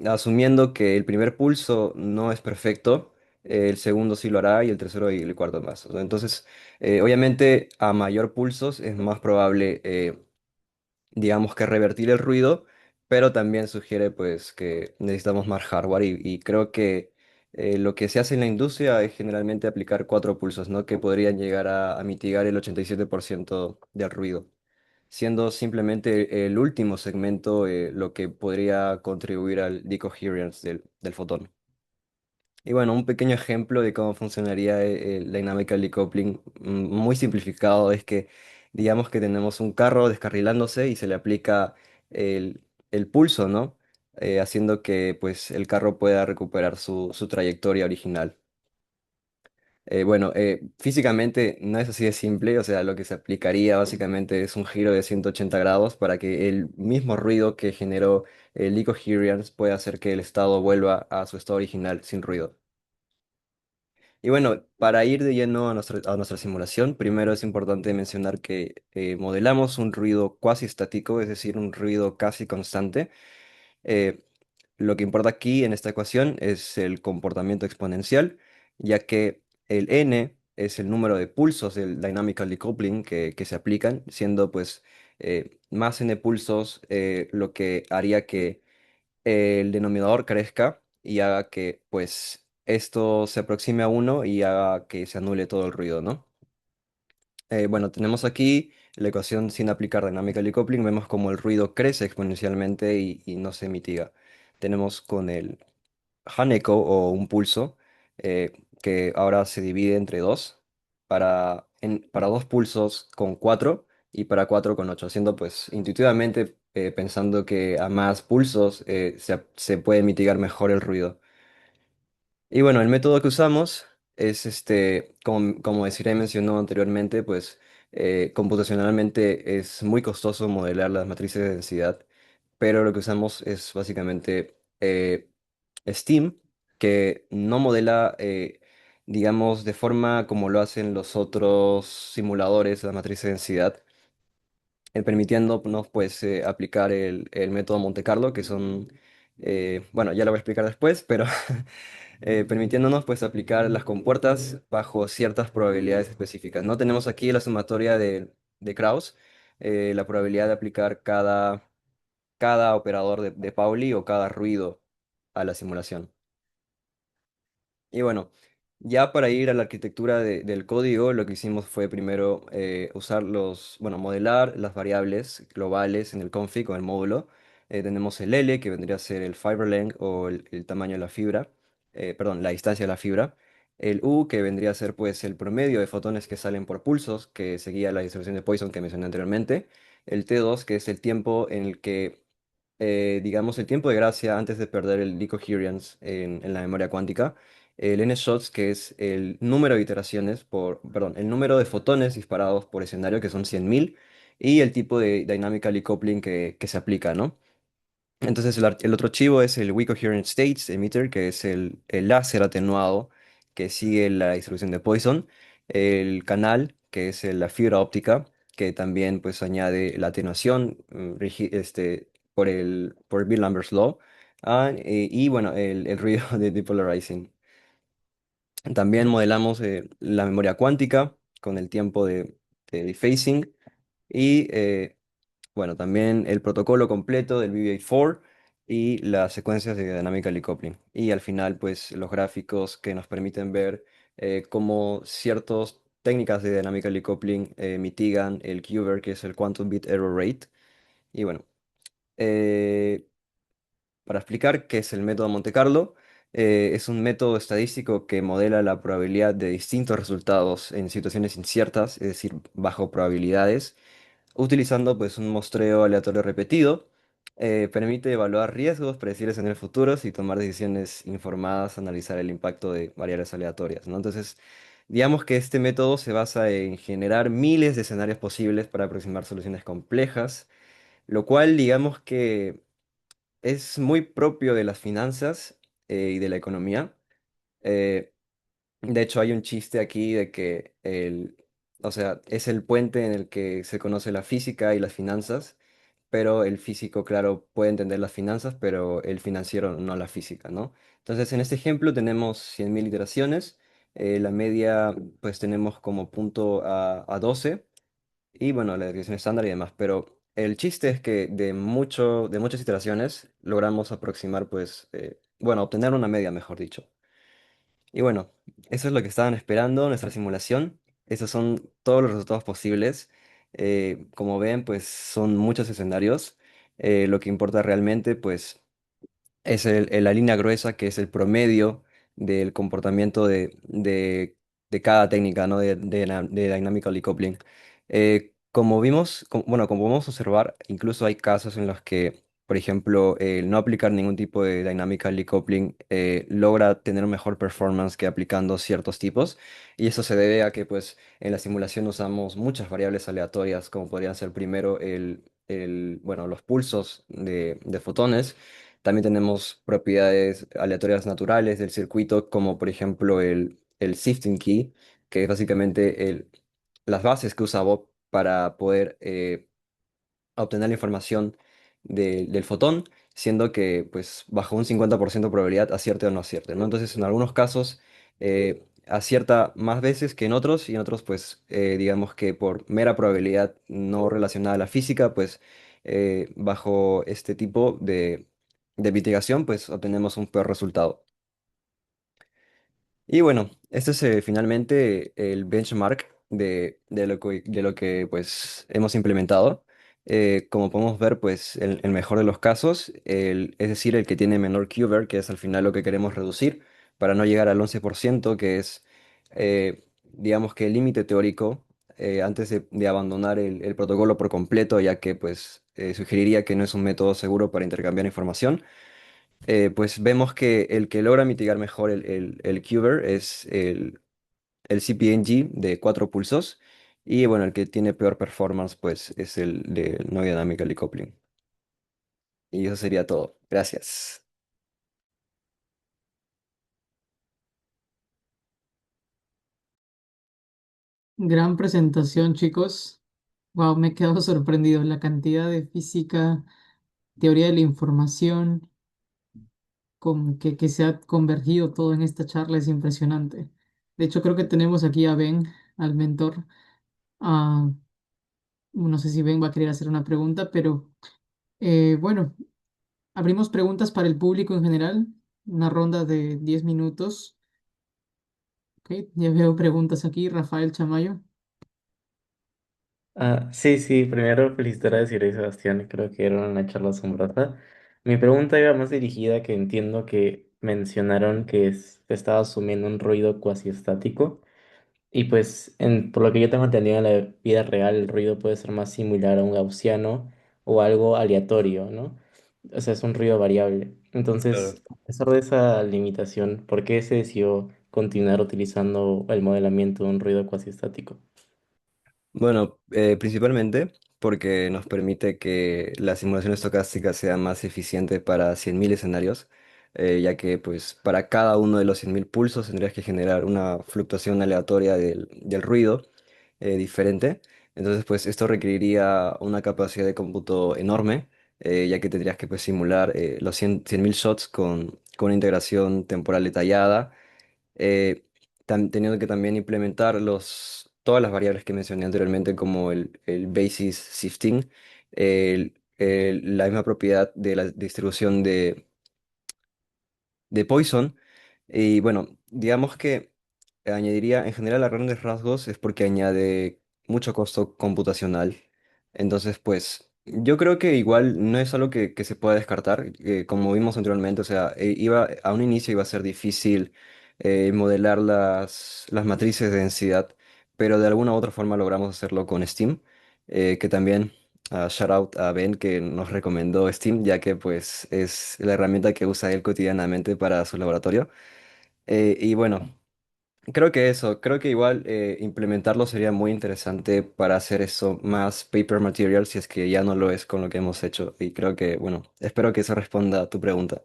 asumiendo que el primer pulso no es perfecto, el segundo sí lo hará y el tercero y el cuarto más, ¿no? Entonces, obviamente a mayor pulsos es más probable digamos que revertir el ruido, pero también sugiere pues que necesitamos más hardware y creo que lo que se hace en la industria es generalmente aplicar cuatro pulsos, ¿no? Que podrían llegar a mitigar el 87% del ruido, siendo simplemente el último segmento lo que podría contribuir al decoherence del fotón. Y bueno, un pequeño ejemplo de cómo funcionaría el dynamical decoupling muy simplificado es que digamos que tenemos un carro descarrilándose y se le aplica el pulso, ¿no? Haciendo que pues el carro pueda recuperar su trayectoria original. Bueno, físicamente no es así de simple, o sea, lo que se aplicaría básicamente es un giro de 180 grados para que el mismo ruido que generó el decoherence pueda hacer que el estado vuelva a su estado original sin ruido. Y bueno, para ir de lleno a nuestra simulación, primero es importante mencionar que modelamos un ruido cuasi estático, es decir, un ruido casi constante. Eh, lo que importa aquí en esta ecuación es el comportamiento exponencial, ya que el n es el número de pulsos del dynamical decoupling que se aplican, siendo pues más n pulsos lo que haría que el denominador crezca y haga que pues esto se aproxime a uno y haga que se anule todo el ruido, ¿no? Bueno, tenemos aquí la ecuación sin aplicar dynamical decoupling, vemos como el ruido crece exponencialmente y no se mitiga. Tenemos con el Haneko o un pulso que ahora se divide entre dos para dos pulsos con cuatro y para cuatro con ocho, haciendo pues intuitivamente pensando que a más pulsos se puede mitigar mejor el ruido. Y bueno, el método que usamos es este, como Desiree mencionó anteriormente, pues computacionalmente es muy costoso modelar las matrices de densidad, pero lo que usamos es básicamente Steam, que no modela, digamos, de forma como lo hacen los otros simuladores, la matriz de densidad, permitiéndonos pues aplicar el método Monte Carlo, que son, bueno, ya lo voy a explicar después, pero permitiéndonos pues aplicar las compuertas bajo ciertas probabilidades específicas. No tenemos aquí la sumatoria de Krauss, la probabilidad de aplicar cada operador de Pauli o cada ruido a la simulación. Y bueno, ya para ir a la arquitectura del código, lo que hicimos fue primero usar bueno, modelar las variables globales en el config o el módulo. Tenemos el L, que vendría a ser el fiber length o el tamaño de la fibra, perdón, la distancia de la fibra. El U, que vendría a ser pues el promedio de fotones que salen por pulsos, que seguía la distribución de Poisson que mencioné anteriormente. El T2, que es el tiempo en el que digamos, el tiempo de gracia antes de perder el decoherence en la memoria cuántica. El n-shots, que es el número de iteraciones perdón, el número de fotones disparados por escenario, que son 100.000, y el tipo de dynamical decoupling que se aplica, ¿no? Entonces el otro archivo es el Weak Coherent States Emitter, que es el láser atenuado que sigue la distribución de Poisson. El canal, que es la fibra óptica, que también pues añade la atenuación por Bill-Lambert's Law. Y bueno, el ruido de depolarizing. También modelamos la memoria cuántica con el tiempo de dephasing. Y bueno, también el protocolo completo del BB84 y las secuencias de Dynamical Decoupling. Y al final, pues los gráficos que nos permiten ver cómo ciertas técnicas de Dynamical Decoupling mitigan el QBER, que es el Quantum Bit Error Rate. Y bueno, eh, para explicar qué es el método Monte Carlo, es un método estadístico que modela la probabilidad de distintos resultados en situaciones inciertas, es decir, bajo probabilidades utilizando pues un muestreo aleatorio repetido. Permite evaluar riesgos predecibles en el futuro y tomar decisiones informadas, analizar el impacto de variables aleatorias, ¿no? Entonces, digamos que este método se basa en generar miles de escenarios posibles para aproximar soluciones complejas, lo cual digamos que es muy propio de las finanzas y de la economía. Eh, de hecho, hay un chiste aquí de que o sea, es el puente en el que se conoce la física y las finanzas, pero el físico, claro, puede entender las finanzas, pero el financiero no la física, ¿no? Entonces, en este ejemplo tenemos 100.000 iteraciones, la media, pues tenemos como punto a 12, y bueno, la desviación estándar y demás, pero el chiste es que de muchas iteraciones logramos aproximar, pues, bueno, obtener una media, mejor dicho. Y bueno, eso es lo que estaban esperando, nuestra simulación. Esos son todos los resultados posibles. Como ven, pues son muchos escenarios. Lo que importa realmente, pues es la línea gruesa, que es el promedio del comportamiento de cada técnica, ¿no? De Dynamical Decoupling. Como vimos, bueno, como podemos observar, incluso hay casos en los que, por ejemplo, el no aplicar ningún tipo de Dynamical Decoupling logra tener mejor performance que aplicando ciertos tipos. Y eso se debe a que, pues, en la simulación usamos muchas variables aleatorias, como podrían ser primero bueno, los pulsos de fotones. También tenemos propiedades aleatorias naturales del circuito, como por ejemplo el sifting key, que es básicamente las bases que usa Bob para poder obtener la información del fotón, siendo que pues bajo un 50% de probabilidad acierte o no acierte, ¿no? Entonces en algunos casos acierta más veces que en otros y en otros pues digamos que por mera probabilidad no relacionada a la física, pues bajo este tipo de mitigación pues obtenemos un peor resultado. Y bueno, este es finalmente el benchmark de lo que pues hemos implementado. Como podemos ver, pues el mejor de los casos, es decir, el que tiene menor Q-ver, que es al final lo que queremos reducir para no llegar al 11%, que es, digamos que el límite teórico antes de abandonar el protocolo por completo, ya que pues sugeriría que no es un método seguro para intercambiar información. Pues vemos que el que logra mitigar mejor el Qver es el CPNG de 4 pulsos. Y bueno, el que tiene peor performance pues es el de No Dynamically Coupling. Y eso sería todo. Gracias. Gran presentación, chicos. Wow, me he quedado sorprendido. La cantidad de física, teoría de la información, que se ha convergido todo en esta charla es impresionante. De hecho, creo que tenemos aquí a Ben, al mentor. Ah, no sé si Ben va a querer hacer una pregunta, pero bueno, abrimos preguntas para el público en general. Una ronda de 10 minutos. Ok, ya veo preguntas aquí. Rafael Chamayo. Sí, sí, primero felicitar a Desiree y Sebastián, creo que era una charla asombrosa. Mi pregunta iba más dirigida que entiendo que mencionaron que estaba asumiendo un ruido cuasi estático y pues por lo que yo tengo entendido en la vida real el ruido puede ser más similar a un gaussiano o algo aleatorio, ¿no? O sea, es un ruido variable. Claro. Entonces, a pesar de esa limitación, ¿por qué se decidió continuar utilizando el modelamiento de un ruido cuasi estático? Bueno, principalmente porque nos permite que la simulación estocástica sea más eficiente para 100.000 escenarios, ya que pues para cada uno de los 100.000 pulsos tendrías que generar una fluctuación aleatoria del ruido diferente. Entonces pues esto requeriría una capacidad de cómputo enorme, ya que tendrías que pues simular los 100.000 shots con una integración temporal detallada, eh, teniendo que también implementar todas las variables que mencioné anteriormente, como el basis shifting, la misma propiedad de la distribución de Poisson. Y bueno, digamos que añadiría, en general, a grandes rasgos, es porque añade mucho costo computacional. Entonces, pues, yo creo que igual no es algo que se pueda descartar, como vimos anteriormente, o sea, a un inicio iba a ser difícil modelar las matrices de densidad, pero de alguna u otra forma logramos hacerlo con Steam, que también shout out a Ben que nos recomendó Steam, ya que pues es la herramienta que usa él cotidianamente para su laboratorio. Y bueno, creo que igual implementarlo sería muy interesante para hacer eso más paper material si es que ya no lo es con lo que hemos hecho. Y creo que, bueno, espero que eso responda a tu pregunta.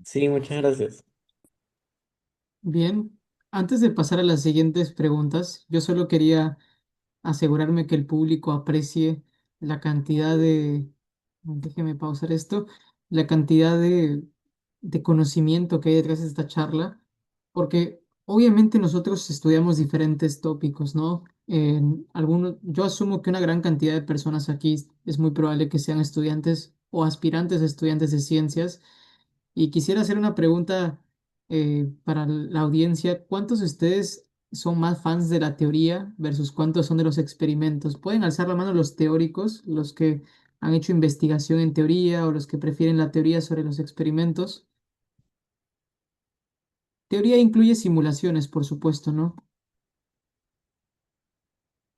Sí, muchas gracias. Bien, antes de pasar a las siguientes preguntas, yo solo quería asegurarme que el público aprecie la cantidad de, déjeme pausar esto, la cantidad de conocimiento que hay detrás de esta charla, porque obviamente nosotros estudiamos diferentes tópicos, ¿no? Yo asumo que una gran cantidad de personas aquí es muy probable que sean estudiantes o aspirantes a estudiantes de ciencias y quisiera hacer una pregunta para la audiencia. ¿Cuántos de ustedes son más fans de la teoría versus cuántos son de los experimentos? ¿Pueden alzar la mano los teóricos, los que han hecho investigación en teoría o los que prefieren la teoría sobre los experimentos? Teoría incluye simulaciones, por supuesto, ¿no?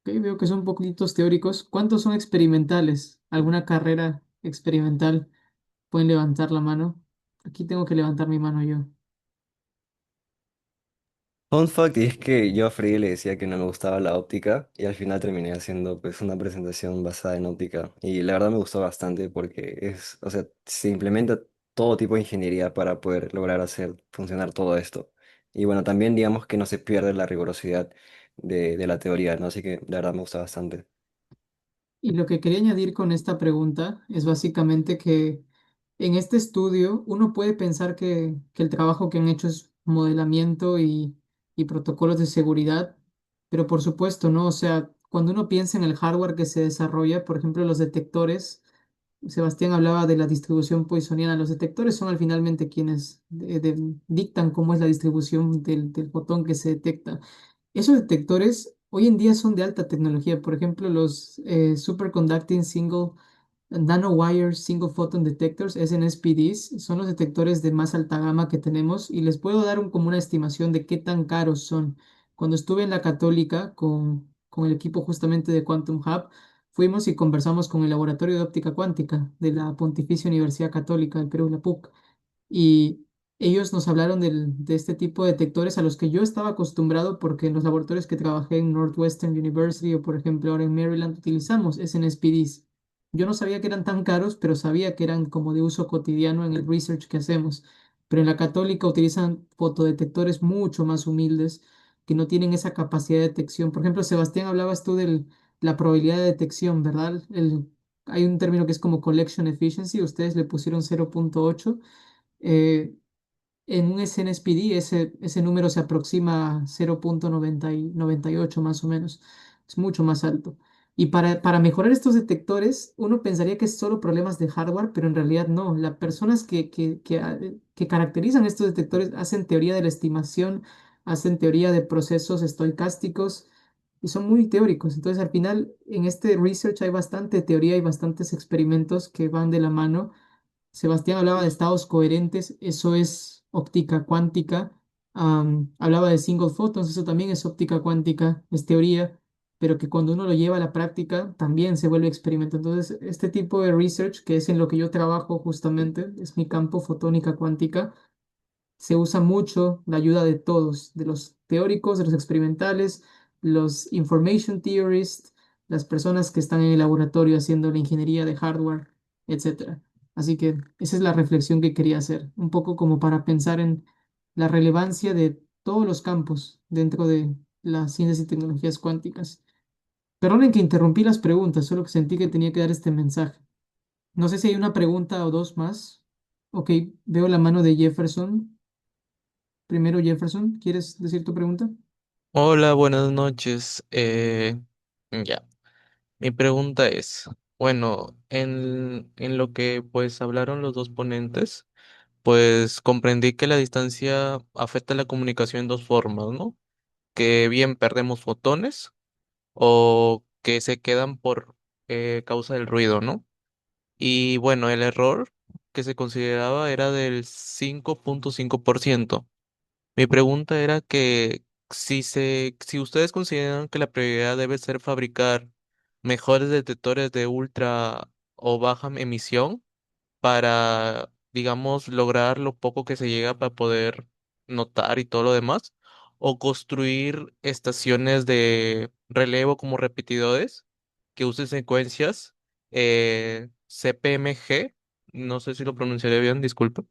Ok, veo que son poquitos teóricos. ¿Cuántos son experimentales? ¿Alguna carrera experimental? ¿Pueden levantar la mano? Aquí tengo que levantar mi mano yo. Fun fact, y es que yo a Freddy le decía que no me gustaba la óptica y al final terminé haciendo pues una presentación basada en óptica y la verdad me gustó bastante porque o sea, se implementa todo tipo de ingeniería para poder lograr hacer funcionar todo esto. Y bueno, también digamos que no se pierde la rigurosidad de la teoría, ¿no? Así que de verdad me gusta bastante. Y lo que quería añadir con esta pregunta es básicamente que en este estudio uno puede pensar que el trabajo que han hecho es modelamiento y protocolos de seguridad, pero por supuesto, ¿no? O sea, cuando uno piensa en el hardware que se desarrolla, por ejemplo, los detectores, Sebastián hablaba de la distribución poissoniana. Los detectores son al finalmente quienes dictan cómo es la distribución del fotón que se detecta. Esos detectores hoy en día son de alta tecnología. Por ejemplo, los Superconducting Single Nanowire Single Photon Detectors, SNSPDs, son los detectores de más alta gama que tenemos y les puedo dar como una estimación de qué tan caros son. Cuando estuve en la Católica con el equipo justamente de Quantum Hub, fuimos y conversamos con el Laboratorio de Óptica Cuántica de la Pontificia Universidad Católica del Perú, la PUC, y ellos nos hablaron de este tipo de detectores a los que yo estaba acostumbrado porque en los laboratorios que trabajé en Northwestern University o por ejemplo ahora en Maryland utilizamos SNSPDs. Yo no sabía que eran tan caros, pero sabía que eran como de uso cotidiano en el research que hacemos. Pero en la Católica utilizan fotodetectores mucho más humildes que no tienen esa capacidad de detección. Por ejemplo, Sebastián, hablabas tú de la probabilidad de detección, ¿verdad? Hay un término que es como collection efficiency, ustedes le pusieron 0.8. eh, en un SNSPD ese número se aproxima a 0.98 más o menos. Es mucho más alto. Y para mejorar estos detectores, uno pensaría que es solo problemas de hardware, pero en realidad no. Las personas que caracterizan estos detectores hacen teoría de la estimación, hacen teoría de procesos estocásticos y son muy teóricos. Entonces, al final, en este research hay bastante teoría y bastantes experimentos que van de la mano. Sebastián hablaba de estados coherentes, eso es óptica cuántica. Hablaba de single photons, eso también es óptica cuántica, es teoría, pero que cuando uno lo lleva a la práctica también se vuelve experimento. Entonces, este tipo de research, que es en lo que yo trabajo justamente, es mi campo fotónica cuántica, se usa mucho la ayuda de todos, de los teóricos, de los experimentales, los information theorists, las personas que están en el laboratorio haciendo la ingeniería de hardware, etcétera. Así que esa es la reflexión que quería hacer, un poco como para pensar en la relevancia de todos los campos dentro de las ciencias y tecnologías cuánticas. Perdonen que interrumpí las preguntas, solo que sentí que tenía que dar este mensaje. No sé si hay una pregunta o dos más. Ok, veo la mano de Jefferson. Primero, Jefferson, ¿quieres decir tu pregunta? Hola, buenas noches. Ya, mi pregunta es, bueno, en lo que pues hablaron los dos ponentes, pues comprendí que la distancia afecta la comunicación en dos formas, ¿no? Que bien perdemos fotones o que se quedan por causa del ruido, ¿no? Y bueno, el error que se consideraba era del 5.5%. Mi pregunta era que si ustedes consideran que la prioridad debe ser fabricar mejores detectores de ultra o baja emisión para, digamos, lograr lo poco que se llega para poder notar y todo lo demás, o construir estaciones de relevo como repetidores que usen secuencias CPMG, no sé si lo pronunciaré bien, disculpa,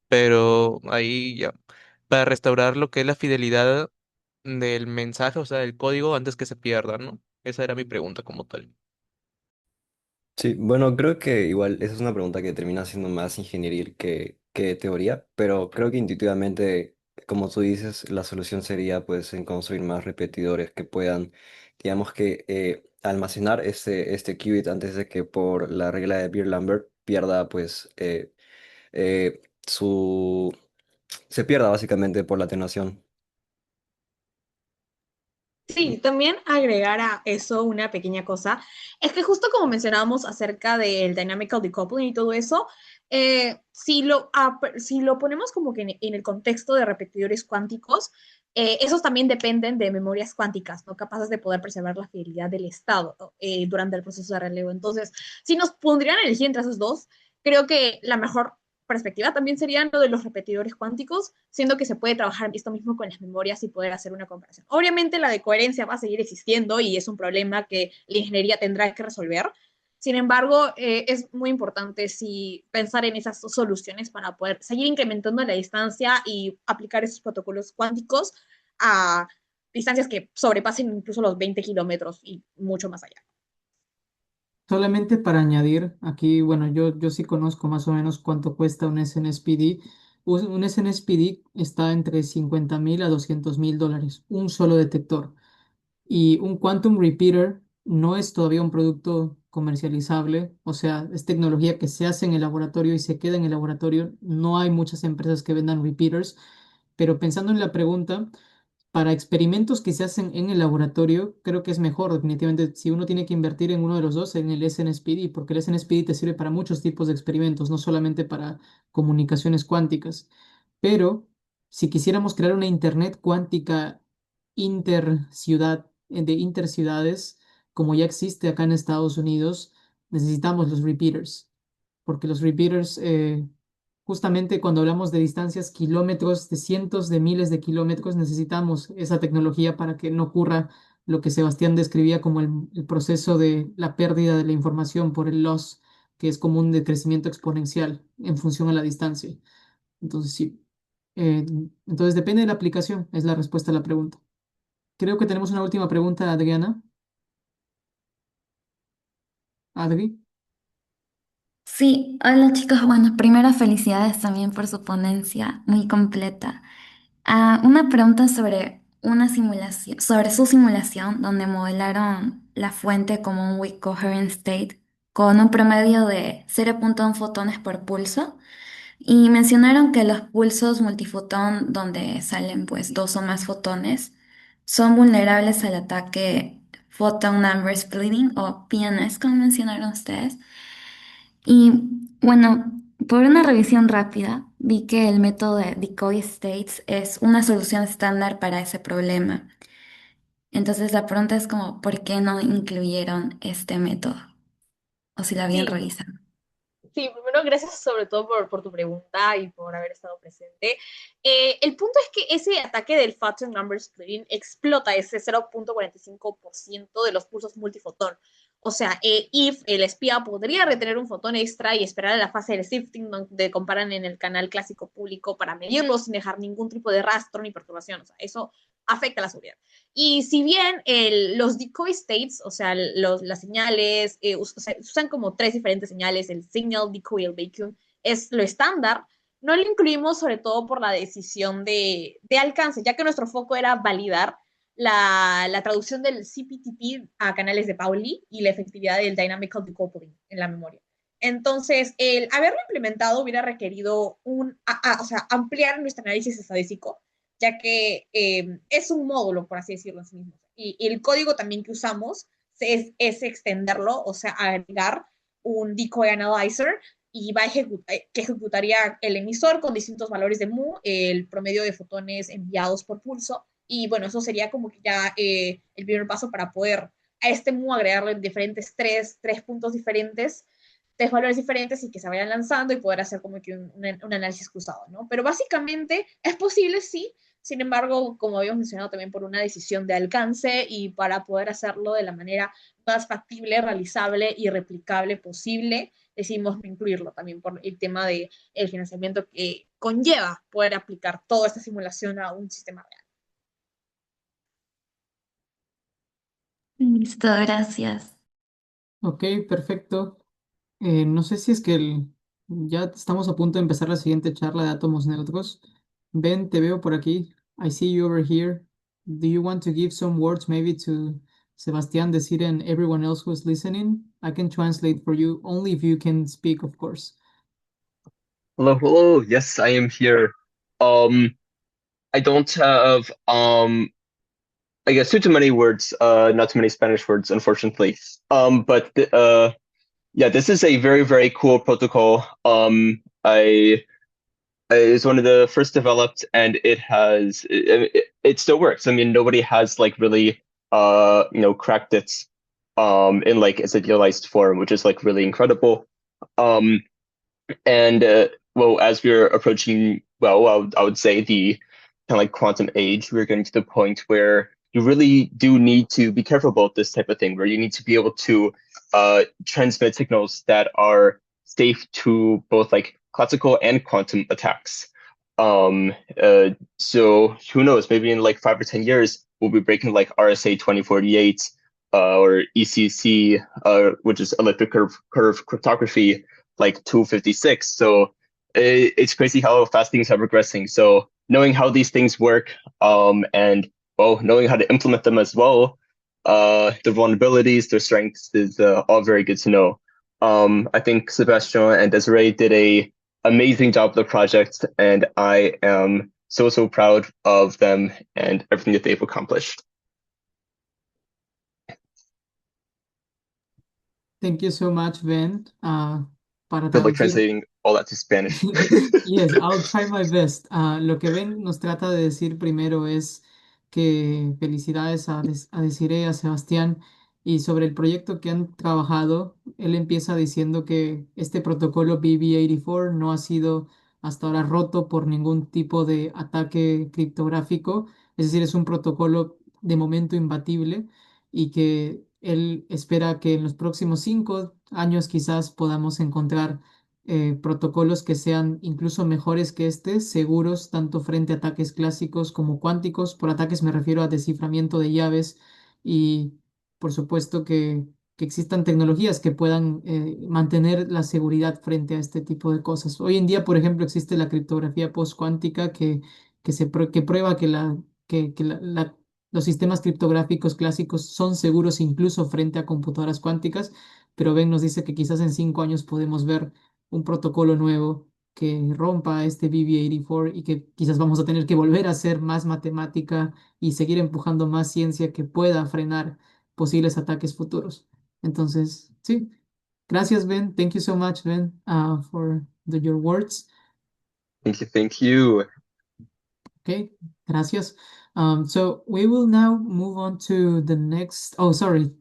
pero ahí ya, para restaurar lo que es la fidelidad del mensaje, o sea, del código antes que se pierda, ¿no? Esa era mi pregunta como tal. Sí, bueno, creo que igual esa es una pregunta que termina siendo más ingenieril que teoría, pero creo que intuitivamente, como tú dices, la solución sería pues en construir más repetidores que puedan, digamos que almacenar este qubit antes de que por la regla de Beer-Lambert pierda pues su... se pierda básicamente por la atenuación. Sí, también agregar a eso una pequeña cosa, es que justo como mencionábamos acerca del dynamical decoupling y todo eso, si lo ponemos como que en el contexto de repetidores cuánticos, esos también dependen de memorias cuánticas, ¿no? Capaces de poder preservar la fidelidad del estado, ¿no? Durante el proceso de relevo. Entonces, si nos pondrían a elegir entre esos dos, creo que la mejor perspectiva también sería lo de los repetidores cuánticos, siendo que se puede trabajar esto mismo con las memorias y poder hacer una comparación. Obviamente la de coherencia va a seguir existiendo y es un problema que la ingeniería tendrá que resolver. Sin embargo, es muy importante pensar en esas soluciones para poder seguir incrementando la distancia y aplicar esos protocolos cuánticos a distancias que sobrepasen incluso los 20 kilómetros y mucho más allá. Solamente para añadir, aquí, bueno, yo sí conozco más o menos cuánto cuesta un SNSPD. Un SNSPD está entre 50.000 a 200.000 dólares, un solo detector. Y un Quantum Repeater no es todavía un producto comercializable, o sea, es tecnología que se hace en el laboratorio y se queda en el laboratorio. No hay muchas empresas que vendan repeaters, pero pensando en la pregunta, para experimentos que se hacen en el laboratorio, creo que es mejor, definitivamente, si uno tiene que invertir en uno de los dos, en el SNSPD, porque el SNSPD te sirve para muchos tipos de experimentos, no solamente para comunicaciones cuánticas. Pero si quisiéramos crear una Internet cuántica interciudad, de interciudades, como ya existe acá en Estados Unidos, necesitamos los repeaters, porque los repeaters, justamente cuando hablamos de distancias, kilómetros, de cientos de miles de kilómetros, necesitamos esa tecnología para que no ocurra lo que Sebastián describía como el proceso de la pérdida de la información por el loss, que es como un decrecimiento exponencial en función a la distancia. Entonces, sí. Eh, entonces, depende de la aplicación, es la respuesta a la pregunta. Creo que tenemos una última pregunta, Adriana. Adri. Sí, hola chicos. Bueno, primero felicidades también por su ponencia, muy completa. Una pregunta sobre una simulación, sobre su simulación, donde modelaron la fuente como un weak coherent state con un promedio de 0,1 fotones por pulso. Y mencionaron que los pulsos multifotón, donde salen pues dos o más fotones, son vulnerables al ataque Photon Number Splitting o PNS, como mencionaron ustedes. Y bueno, por una revisión rápida, vi que el método de decoy states es una solución estándar para ese problema. Entonces la pregunta es como, ¿por qué no incluyeron este método? O si la habían Sí, revisado. sí, primero gracias sobre todo por tu pregunta y por haber estado presente. El punto es que ese ataque del Phantom Number Splitting explota ese 0,45% de los pulsos multifotón. O sea, if el espía podría retener un fotón extra y esperar a la fase de sifting donde comparan en el canal clásico público para medirlo sin dejar ningún tipo de rastro ni perturbación. O sea, eso afecta a la seguridad. Y si bien los decoy states, o sea, las señales, o sea, usan como tres diferentes señales, el signal, decoy y el vacuum, es lo estándar, no lo incluimos sobre todo por la decisión de alcance, ya que nuestro foco era validar la traducción del CPTP a canales de Pauli y la efectividad del dynamical decoupling en la memoria. Entonces, el haberlo implementado hubiera requerido o sea, ampliar nuestro análisis estadístico, ya que es un módulo, por así decirlo, en sí mismo. Y el código también que usamos es extenderlo, o sea, agregar un decoy analyzer y que ejecutaría el emisor con distintos valores de mu, el promedio de fotones enviados por pulso. Y bueno, eso sería como que ya el primer paso para poder a este mu agregarle diferentes tres puntos diferentes, tres valores diferentes y que se vayan lanzando y poder hacer como que un análisis cruzado, ¿no? Pero básicamente es posible, sí. Sin embargo, como habíamos mencionado también por una decisión de alcance y para poder hacerlo de la manera más factible, realizable y replicable posible, decidimos no incluirlo también por el tema del financiamiento que conlleva poder aplicar toda esta simulación a un sistema real. Listo, gracias. Ok, perfecto. No sé si es que ya estamos a punto de empezar la siguiente charla de átomos neutros. Ben, te veo por aquí. I see you over here. Do you want to give some words maybe to Sebastián, Desir, and everyone else who's listening? I can translate for you, only if you can speak, of course. Hello, hello. Yes, I am here. Um, I don't have I guess too many words, not too many Spanish words, unfortunately. But yeah, this is a very, very cool protocol. It's one of the first developed, and it still works. I mean, nobody has like really cracked it in like its idealized form, which is like really incredible. Um, And well, as we're approaching, well, I would say the kind of like quantum age, we're getting to the point where you really do need to be careful about this type of thing, where you need to be able to transmit signals that are safe to both like classical and quantum attacks. Um, uh, so who knows? Maybe in like 5 or 10 years, we'll be breaking like RSA 2048 or ECC, which is elliptic curve cryptography, like 256. So it's crazy how fast things are progressing. So knowing how these things work, and well, knowing how to implement them as well, their vulnerabilities, their strengths is all very good to know. I think Sebastian and Desiree did a amazing job of the project, and I am so proud of them and everything that they've accomplished. Thank you so much, Ben. Para Good luck traducir. translating all that to Spanish. Yes, I'll try my best. Lo que Ben nos trata de decir primero es que felicidades a Desiree, a Sebastián, y sobre el proyecto que han trabajado. Él empieza diciendo que este protocolo BB84 no ha sido hasta ahora roto por ningún tipo de ataque criptográfico, es decir, es un protocolo de momento imbatible y que él espera que en los próximos 5 años quizás podamos encontrar protocolos que sean incluso mejores que este, seguros tanto frente a ataques clásicos como cuánticos. Por ataques me refiero a desciframiento de llaves y por supuesto que existan tecnologías que puedan mantener la seguridad frente a este tipo de cosas. Hoy en día, por ejemplo, existe la criptografía postcuántica que prueba que los sistemas criptográficos clásicos son seguros incluso frente a computadoras cuánticas, pero Ben nos dice que quizás en 5 años podemos ver un protocolo nuevo que rompa este BB84 y que quizás vamos a tener que volver a hacer más matemática y seguir empujando más ciencia que pueda frenar posibles ataques futuros. Entonces, sí, gracias, Ben. Thank you so much, Ben, for your words. Thank you, thank you. Okay, gracias. So we will now move on to the next. Oh, sorry,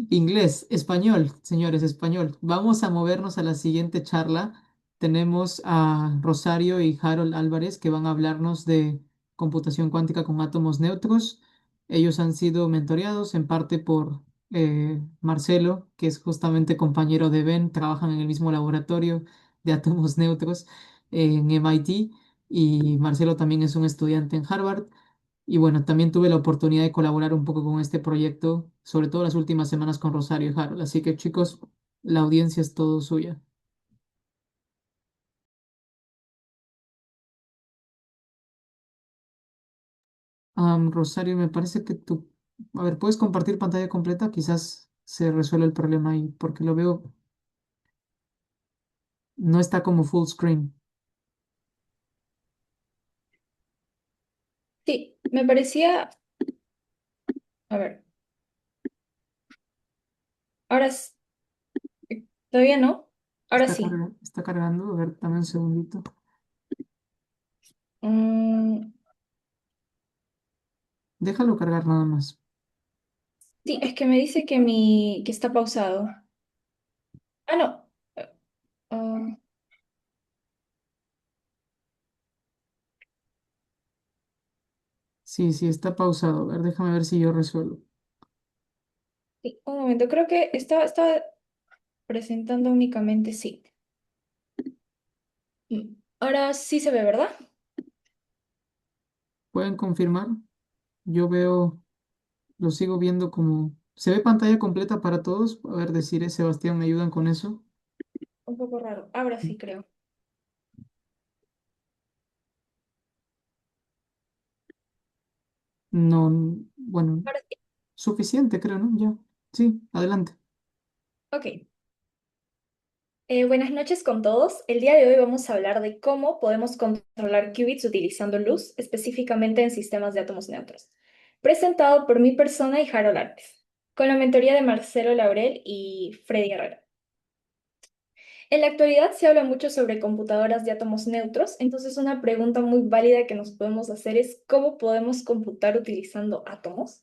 inglés, español, señores, español. Vamos a movernos a la siguiente charla. Tenemos a Rosario y Harold Álvarez que van a hablarnos de computación cuántica con átomos neutros. Ellos han sido mentoreados en parte por Marcelo, que es justamente compañero de Ben, trabajan en el mismo laboratorio de átomos neutros en MIT y Marcelo también es un estudiante en Harvard. Y bueno, también tuve la oportunidad de colaborar un poco con este proyecto, sobre todo las últimas semanas con Rosario y Harold. Así que chicos, la audiencia es todo suya. Rosario, me parece que tú, a ver, ¿puedes compartir pantalla completa? Quizás se resuelve el problema ahí, porque lo veo, no está como full screen. Sí, me parecía, a ver, ahora todavía no, ahora sí. Está cargando, a ver, dame un segundito. Mm, Déjalo cargar nada más. sí, es que me dice que está pausado. Ah, no. Ah, Sí, sí, está pausado. A ver, déjame ver si yo resuelvo. sí, un momento, creo que estaba presentando únicamente sí. Ahora sí se ve, ¿verdad? ¿Pueden confirmar? Yo veo, lo sigo viendo como... ¿Se ve pantalla completa para todos? A ver, decir, Sebastián, ¿me ayudan con eso? Un poco raro. Ahora sí creo. No, bueno, Ahora sí. suficiente, creo, ¿no? Ya. Sí, adelante. Ok. Buenas noches con todos. El día de hoy vamos a hablar de cómo podemos controlar qubits utilizando luz, específicamente en sistemas de átomos neutros. Presentado por mi persona y Harold Artes, con la mentoría de Marcelo Laurel y Freddy Herrera. En la actualidad se habla mucho sobre computadoras de átomos neutros, entonces una pregunta muy válida que nos podemos hacer es ¿cómo podemos computar utilizando átomos?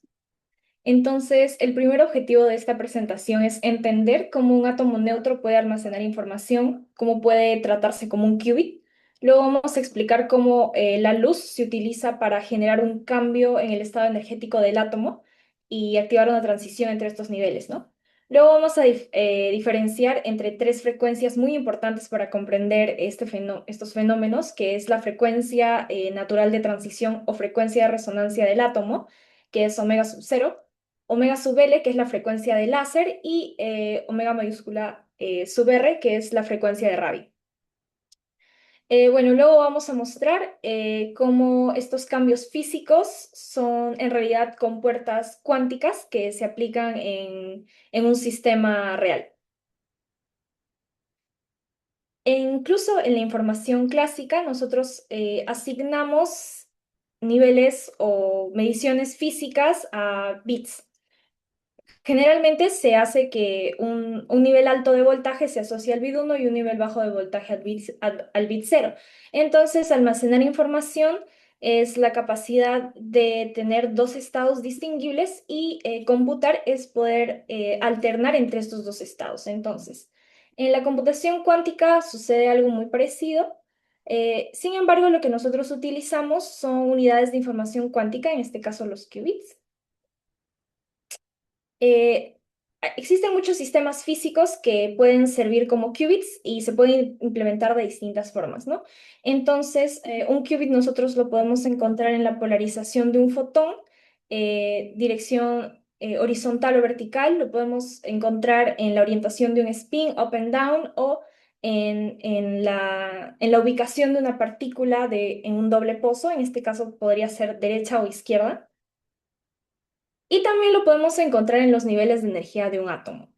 Entonces, el primer objetivo de esta presentación es entender cómo un átomo neutro puede almacenar información, cómo puede tratarse como un qubit. Luego vamos a explicar cómo la luz se utiliza para generar un cambio en el estado energético del átomo y activar una transición entre estos niveles, ¿no? Luego vamos a diferenciar entre tres frecuencias muy importantes para comprender estos fenómenos, que es la frecuencia natural de transición o frecuencia de resonancia del átomo, que es omega sub cero, omega sub L, que es la frecuencia de láser, y omega mayúscula sub R, que es la frecuencia de Rabi. Bueno, luego vamos a mostrar cómo estos cambios físicos son en realidad compuertas cuánticas que se aplican en un sistema real. Incluso en la información clásica, nosotros asignamos niveles o mediciones físicas a bits. Generalmente se hace que un nivel alto de voltaje se asocie al bit 1 y un nivel bajo de voltaje al bit 0. Entonces, almacenar información es la capacidad de tener dos estados distinguibles y computar es poder alternar entre estos dos estados. Entonces, en la computación cuántica sucede algo muy parecido. Sin embargo, lo que nosotros utilizamos son unidades de información cuántica, en este caso los qubits. Eh, Existen muchos sistemas físicos que pueden servir como qubits y se pueden implementar de distintas formas, ¿no? Entonces, un qubit nosotros lo podemos encontrar en la polarización de un fotón, dirección horizontal o vertical, lo podemos encontrar en la orientación de un spin, up and down, o en la ubicación de una partícula en un doble pozo, en este caso podría ser derecha o izquierda. Y también lo podemos encontrar en los niveles de energía de un átomo.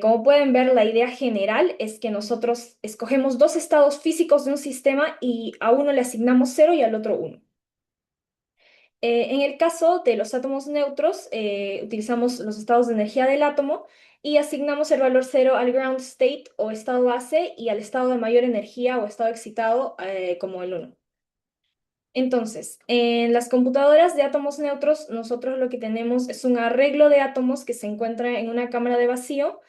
Como pueden ver, la idea general es que nosotros escogemos dos estados físicos de un sistema y a uno le asignamos 0 y al otro 1. En el caso de los átomos neutros, utilizamos los estados de energía del átomo y asignamos el valor 0 al ground state o estado base y al estado de mayor energía o estado excitado como el 1. Entonces, en las computadoras de átomos neutros, nosotros lo que tenemos es un arreglo de átomos que se encuentra en una cámara de vacío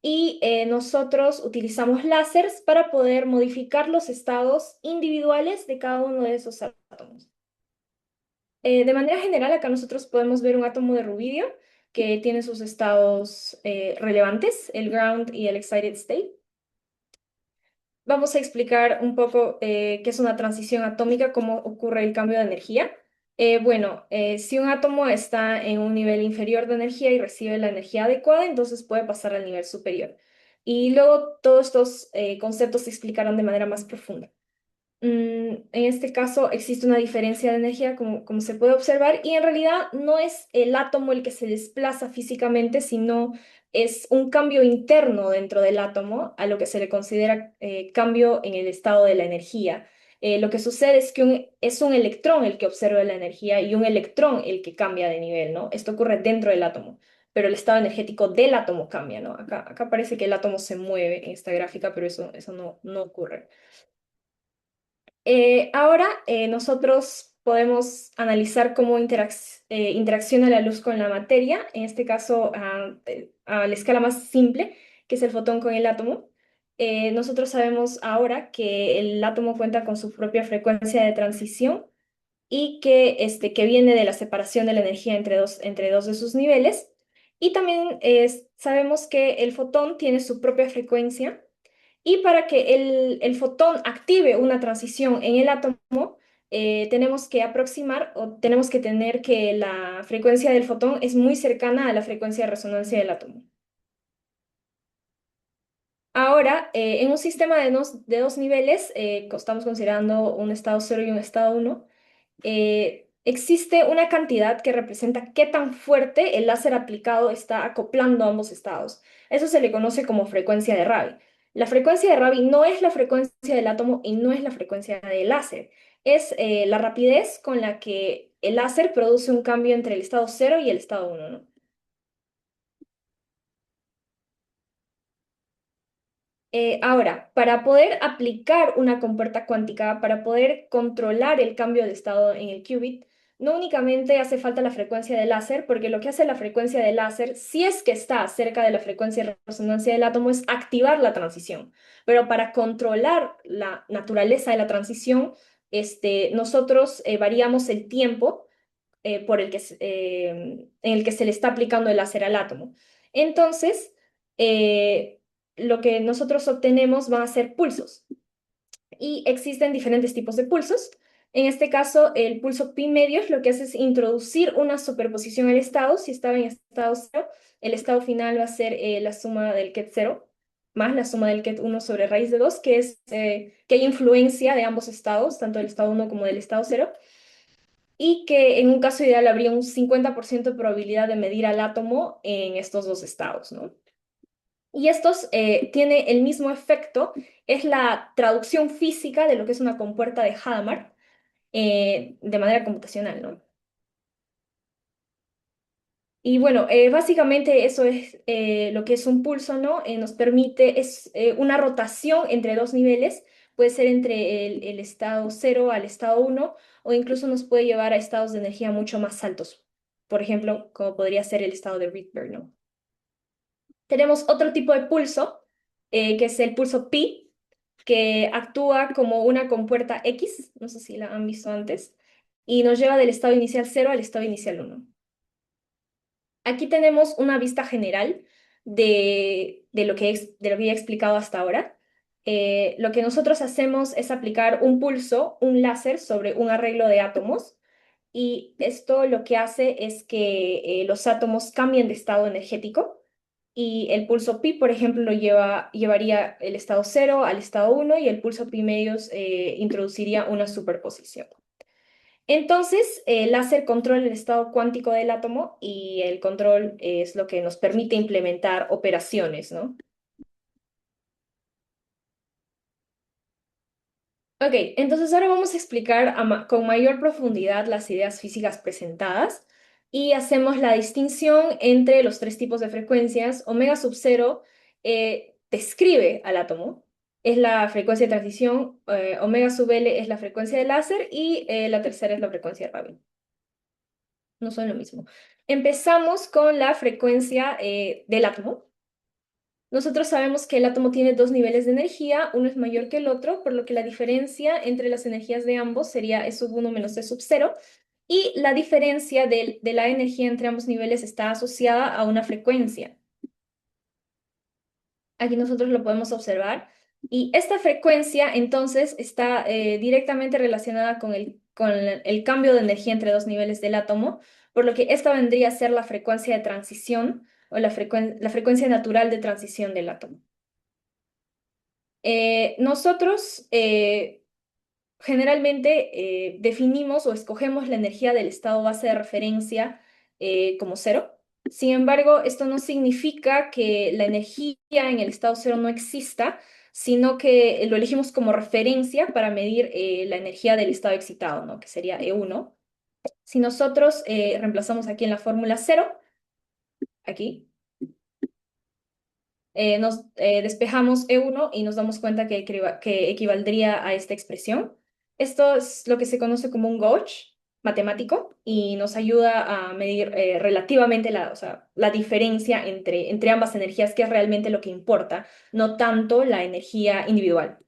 y nosotros utilizamos láseres para poder modificar los estados individuales de cada uno de esos átomos. De manera general, acá nosotros podemos ver un átomo de rubidio que tiene sus estados relevantes, el ground y el excited state. Vamos a explicar un poco qué es una transición atómica, cómo ocurre el cambio de energía. Bueno, si un átomo está en un nivel inferior de energía y recibe la energía adecuada, entonces puede pasar al nivel superior. Y luego todos estos conceptos se explicarán de manera más profunda. En este caso existe una diferencia de energía, como se puede observar, y en realidad no es el átomo el que se desplaza físicamente, sino es un cambio interno dentro del átomo, a lo que se le considera cambio en el estado de la energía. Lo que sucede es que es un electrón el que observa la energía y un electrón el que cambia de nivel, ¿no? Esto ocurre dentro del átomo, pero el estado energético del átomo cambia, ¿no? Acá parece que el átomo se mueve en esta gráfica, pero eso no ocurre. Ahora nosotros podemos analizar cómo interacciona la luz con la materia, en este caso a la escala más simple, que es el fotón con el átomo. Nosotros sabemos ahora que el átomo cuenta con su propia frecuencia de transición y que viene de la separación de la energía entre dos de sus niveles. Y también sabemos que el fotón tiene su propia frecuencia y para que el fotón active una transición en el átomo, tenemos que aproximar o tenemos que tener que la frecuencia del fotón es muy cercana a la frecuencia de resonancia del átomo. Ahora, en un sistema de dos niveles, estamos considerando un estado 0 y un estado 1, existe una cantidad que representa qué tan fuerte el láser aplicado está acoplando ambos estados. Eso se le conoce como frecuencia de Rabi. La frecuencia de Rabi no es la frecuencia del átomo y no es la frecuencia del láser. Es la rapidez con la que el láser produce un cambio entre el estado 0 y el estado 1, ¿no? Ahora, para poder aplicar una compuerta cuántica, para poder controlar el cambio de estado en el qubit, no únicamente hace falta la frecuencia del láser, porque lo que hace la frecuencia del láser, si es que está cerca de la frecuencia de resonancia del átomo, es activar la transición. Pero para controlar la naturaleza de la transición, nosotros variamos el tiempo en el que se le está aplicando el láser al átomo. Entonces, eh, lo que nosotros obtenemos van a ser pulsos. Y existen diferentes tipos de pulsos. En este caso, el pulso pi medios lo que hace es introducir una superposición al estado. Si estaba en estado 0, el estado final va a ser la suma del ket 0 más la suma del ket 1 sobre raíz de 2, que es que hay influencia de ambos estados, tanto del estado 1 como del estado 0, y que en un caso ideal habría un 50% de probabilidad de medir al átomo en estos dos estados, ¿no? Y estos tiene el mismo efecto, es la traducción física de lo que es una compuerta de Hadamard de manera computacional, ¿no? Y bueno, básicamente eso es lo que es un pulso, ¿no? Nos permite, es una rotación entre dos niveles, puede ser entre el estado 0 al estado 1, o incluso nos puede llevar a estados de energía mucho más altos. Por ejemplo, como podría ser el estado de Rydberg, ¿no? Tenemos otro tipo de pulso, que es el pulso pi, que actúa como una compuerta X, no sé si la han visto antes, y nos lleva del estado inicial 0 al estado inicial 1. Aquí tenemos una vista general de lo de lo que ya he explicado hasta ahora. Lo que nosotros hacemos es aplicar un pulso, un láser, sobre un arreglo de átomos, y esto lo que hace es que los átomos cambien de estado energético, y el pulso pi, por ejemplo, llevaría el estado 0 al estado 1, y el pulso pi medios introduciría una superposición. Entonces, el láser controla el estado cuántico del átomo, y el control es lo que nos permite implementar operaciones, ¿no? Ok, entonces ahora vamos a explicar con mayor profundidad las ideas físicas presentadas, y hacemos la distinción entre los tres tipos de frecuencias. Omega sub 0 describe al átomo, es la frecuencia de transición, omega sub L es la frecuencia de láser, y la tercera es la frecuencia de Rabi. No son lo mismo. Empezamos con la frecuencia del átomo. Nosotros sabemos que el átomo tiene dos niveles de energía, uno es mayor que el otro, por lo que la diferencia entre las energías de ambos sería E sub 1 menos E sub 0, y la diferencia de la energía entre ambos niveles está asociada a una frecuencia. Aquí nosotros lo podemos observar, y esta frecuencia entonces está directamente relacionada con el cambio de energía entre dos niveles del átomo, por lo que esta vendría a ser la frecuencia de transición, o la frecuencia natural de transición del átomo. Nosotros generalmente definimos o escogemos la energía del estado base de referencia como 0. Sin embargo, esto no significa que la energía en el estado 0 no exista, sino que lo elegimos como referencia para medir la energía del estado excitado, ¿no? Que sería E1. Si nosotros reemplazamos aquí en la fórmula 0, aquí, nos despejamos E1 y nos damos cuenta que equivaldría a esta expresión. Esto es lo que se conoce como un gauge matemático, y nos ayuda a medir relativamente o sea, la diferencia entre ambas energías, que es realmente lo que importa, no tanto la energía individual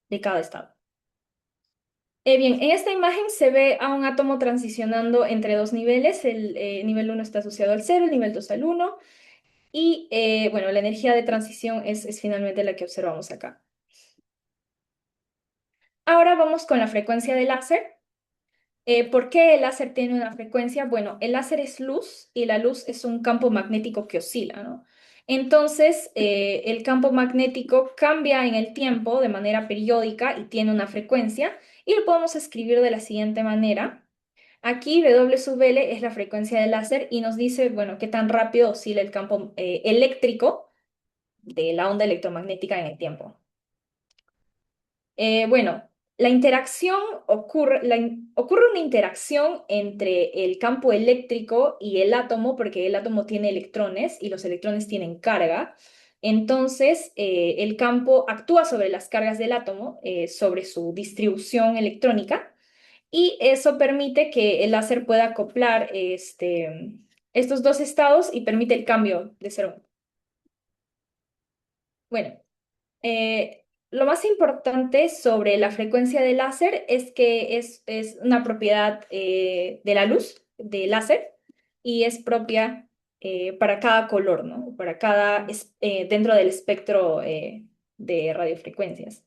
de cada estado. Bien, en esta imagen se ve a un átomo transicionando entre dos niveles. El nivel 1 está asociado al 0, el nivel 2 al 1. Y bueno, la energía de transición es finalmente la que observamos acá. Ahora vamos con la frecuencia del láser. ¿Por qué el láser tiene una frecuencia? Bueno, el láser es luz, y la luz es un campo magnético que oscila, ¿no? Entonces, el campo magnético cambia en el tiempo de manera periódica y tiene una frecuencia, y lo podemos escribir de la siguiente manera. Aquí W sub L es la frecuencia del láser, y nos dice, bueno, qué tan rápido oscila el campo eléctrico de la onda electromagnética en el tiempo. Bueno, la interacción ocurre una interacción entre el campo eléctrico y el átomo, porque el átomo tiene electrones y los electrones tienen carga. Entonces, el campo actúa sobre las cargas del átomo, sobre su distribución electrónica, y eso permite que el láser pueda acoplar estos dos estados, y permite el cambio de 0 a 1. Bueno, lo más importante sobre la frecuencia del láser es que es una propiedad de la luz, del láser, y es propia para cada color, ¿no? Para cada, dentro del espectro de radiofrecuencias.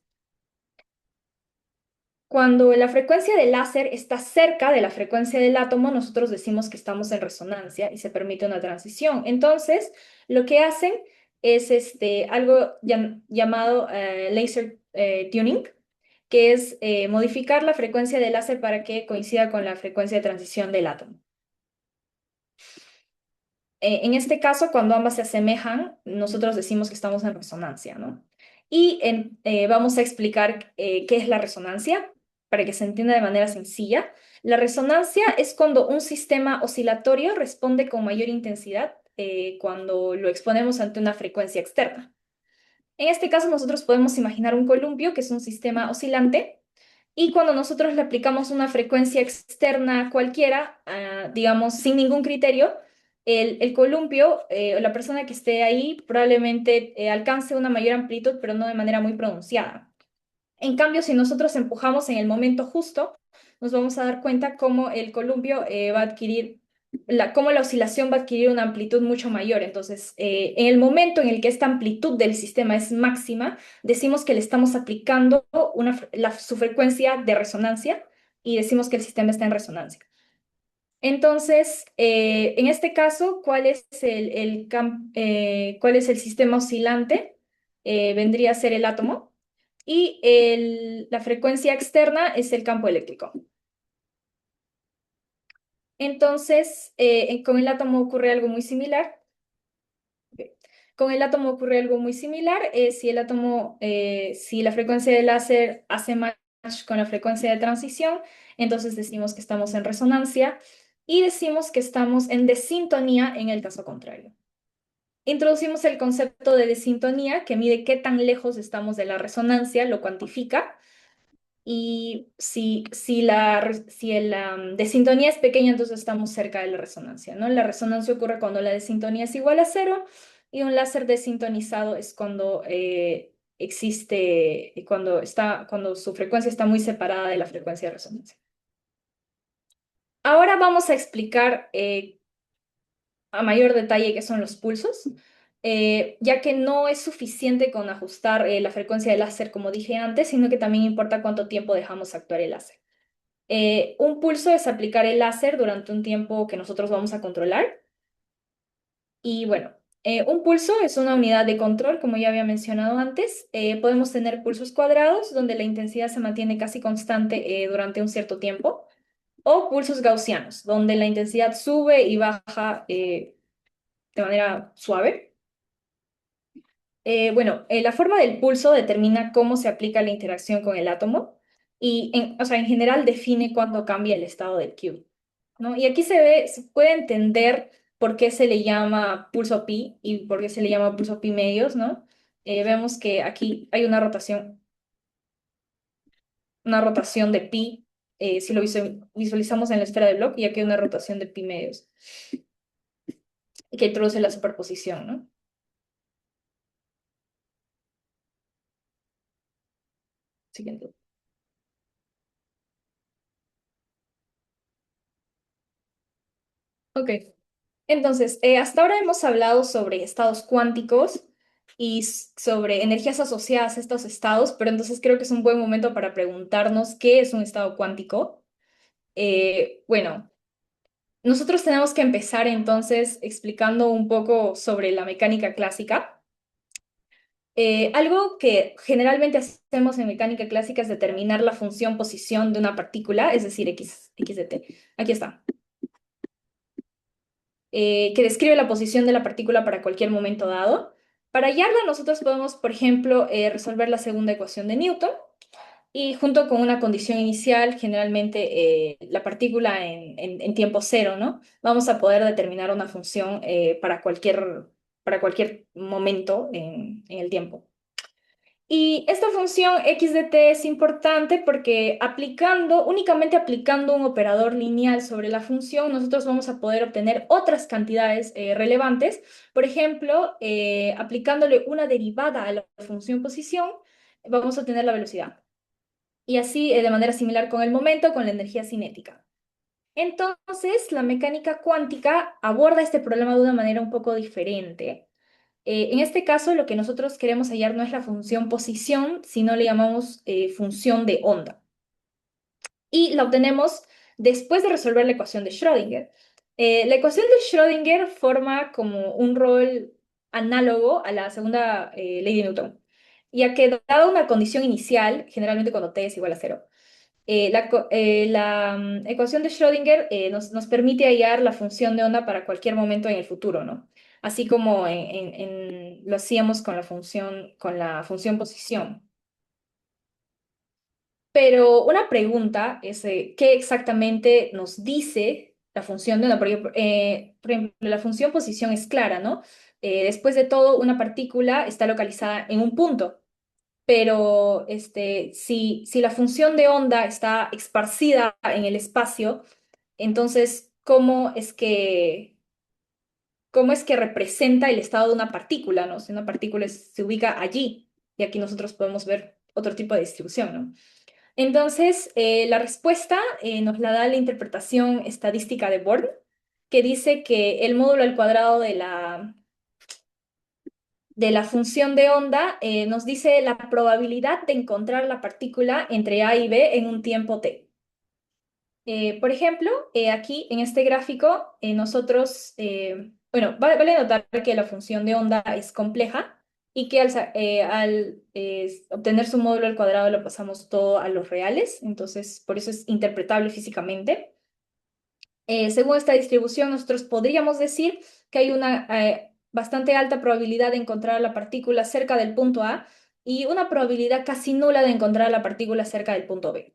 Cuando la frecuencia del láser está cerca de la frecuencia del átomo, nosotros decimos que estamos en resonancia y se permite una transición. Entonces, lo que hacen es algo llamado laser tuning, que es modificar la frecuencia del láser para que coincida con la frecuencia de transición del átomo. En este caso, cuando ambas se asemejan, nosotros decimos que estamos en resonancia, ¿no? Y vamos a explicar qué es la resonancia para que se entienda de manera sencilla. La resonancia es cuando un sistema oscilatorio responde con mayor intensidad cuando lo exponemos ante una frecuencia externa. En este caso, nosotros podemos imaginar un columpio, que es un sistema oscilante, y cuando nosotros le aplicamos una frecuencia externa cualquiera, digamos, sin ningún criterio, el columpio o la persona que esté ahí probablemente alcance una mayor amplitud, pero no de manera muy pronunciada. En cambio, si nosotros empujamos en el momento justo, nos vamos a dar cuenta cómo el columpio va a adquirir, cómo la oscilación va a adquirir una amplitud mucho mayor. Entonces, en el momento en el que esta amplitud del sistema es máxima, decimos que le estamos aplicando su frecuencia de resonancia y decimos que el sistema está en resonancia. Entonces, en este caso, ¿cuál es cuál es el sistema oscilante? Vendría a ser el átomo y la frecuencia externa es el campo eléctrico. Entonces, con el átomo ocurre algo muy similar. Con el átomo ocurre algo muy similar. Si la frecuencia del láser hace match con la frecuencia de transición, entonces decimos que estamos en resonancia y decimos que estamos en desintonía en el caso contrario. Introducimos el concepto de desintonía, que mide qué tan lejos estamos de la resonancia, lo cuantifica. Y si la desintonía es pequeña, entonces estamos cerca de la resonancia, ¿no? La resonancia ocurre cuando la desintonía es igual a cero y un láser desintonizado es cuando cuando su frecuencia está muy separada de la frecuencia de resonancia. Ahora vamos a explicar a mayor detalle qué son los pulsos, ya que no es suficiente con ajustar la frecuencia del láser, como dije antes, sino que también importa cuánto tiempo dejamos actuar el láser. Un pulso es aplicar el láser durante un tiempo que nosotros vamos a controlar. Y bueno, un pulso es una unidad de control, como ya había mencionado antes. Podemos tener pulsos cuadrados, donde la intensidad se mantiene casi constante durante un cierto tiempo, o pulsos gaussianos, donde la intensidad sube y baja de manera suave. La forma del pulso determina cómo se aplica la interacción con el átomo y, en general, define cuándo cambia el estado del qubit, ¿no? Y aquí se puede entender por qué se le llama pulso pi y por qué se le llama pulso pi medios, ¿no? Vemos que aquí hay una rotación de pi, si lo visualizamos en la esfera de Bloch, y aquí hay una rotación de pi medios, que introduce la superposición, ¿no? Siguiente. Ok. Entonces, hasta ahora hemos hablado sobre estados cuánticos y sobre energías asociadas a estos estados, pero entonces creo que es un buen momento para preguntarnos qué es un estado cuántico. Bueno, nosotros tenemos que empezar entonces explicando un poco sobre la mecánica clásica. Algo que generalmente hacemos en mecánica clásica es determinar la función posición de una partícula, es decir, x de t. Aquí está. Que describe la posición de la partícula para cualquier momento dado. Para hallarla, nosotros podemos, por ejemplo, resolver la segunda ecuación de Newton y junto con una condición inicial, generalmente la partícula en tiempo cero, ¿no? Vamos a poder determinar una función para cualquier momento en el tiempo. Y esta función x de t es importante porque únicamente aplicando un operador lineal sobre la función, nosotros vamos a poder obtener otras cantidades relevantes. Por ejemplo, aplicándole una derivada a la función posición, vamos a obtener la velocidad. Y así, de manera similar con el momento, con la energía cinética. Entonces, la mecánica cuántica aborda este problema de una manera un poco diferente. En este caso, lo que nosotros queremos hallar no es la función posición, sino le llamamos función de onda. Y la obtenemos después de resolver la ecuación de Schrödinger. La ecuación de Schrödinger forma como un rol análogo a la segunda ley de Newton, ya que dada una condición inicial, generalmente cuando t es igual a cero, ecuación de Schrödinger nos permite hallar la función de onda para cualquier momento en el futuro, ¿no? Así como lo hacíamos con la función posición. Pero una pregunta es, ¿qué exactamente nos dice la función de onda? Porque, por ejemplo, la función posición es clara, ¿no? Después de todo, una partícula está localizada en un punto, pero si la función de onda está esparcida en el espacio, entonces, cómo es que representa el estado de una partícula, ¿no? Si una partícula se ubica allí, y aquí nosotros podemos ver otro tipo de distribución, ¿no? Entonces, la respuesta nos la da la interpretación estadística de Born, que dice que el módulo al cuadrado de la función de onda nos dice la probabilidad de encontrar la partícula entre A y B en un tiempo t. Por ejemplo, aquí en este gráfico, bueno, vale notar que la función de onda es compleja y que al obtener su módulo al cuadrado lo pasamos todo a los reales, entonces por eso es interpretable físicamente. Según esta distribución, nosotros podríamos decir que hay una bastante alta probabilidad de encontrar la partícula cerca del punto A y una probabilidad casi nula de encontrar la partícula cerca del punto B.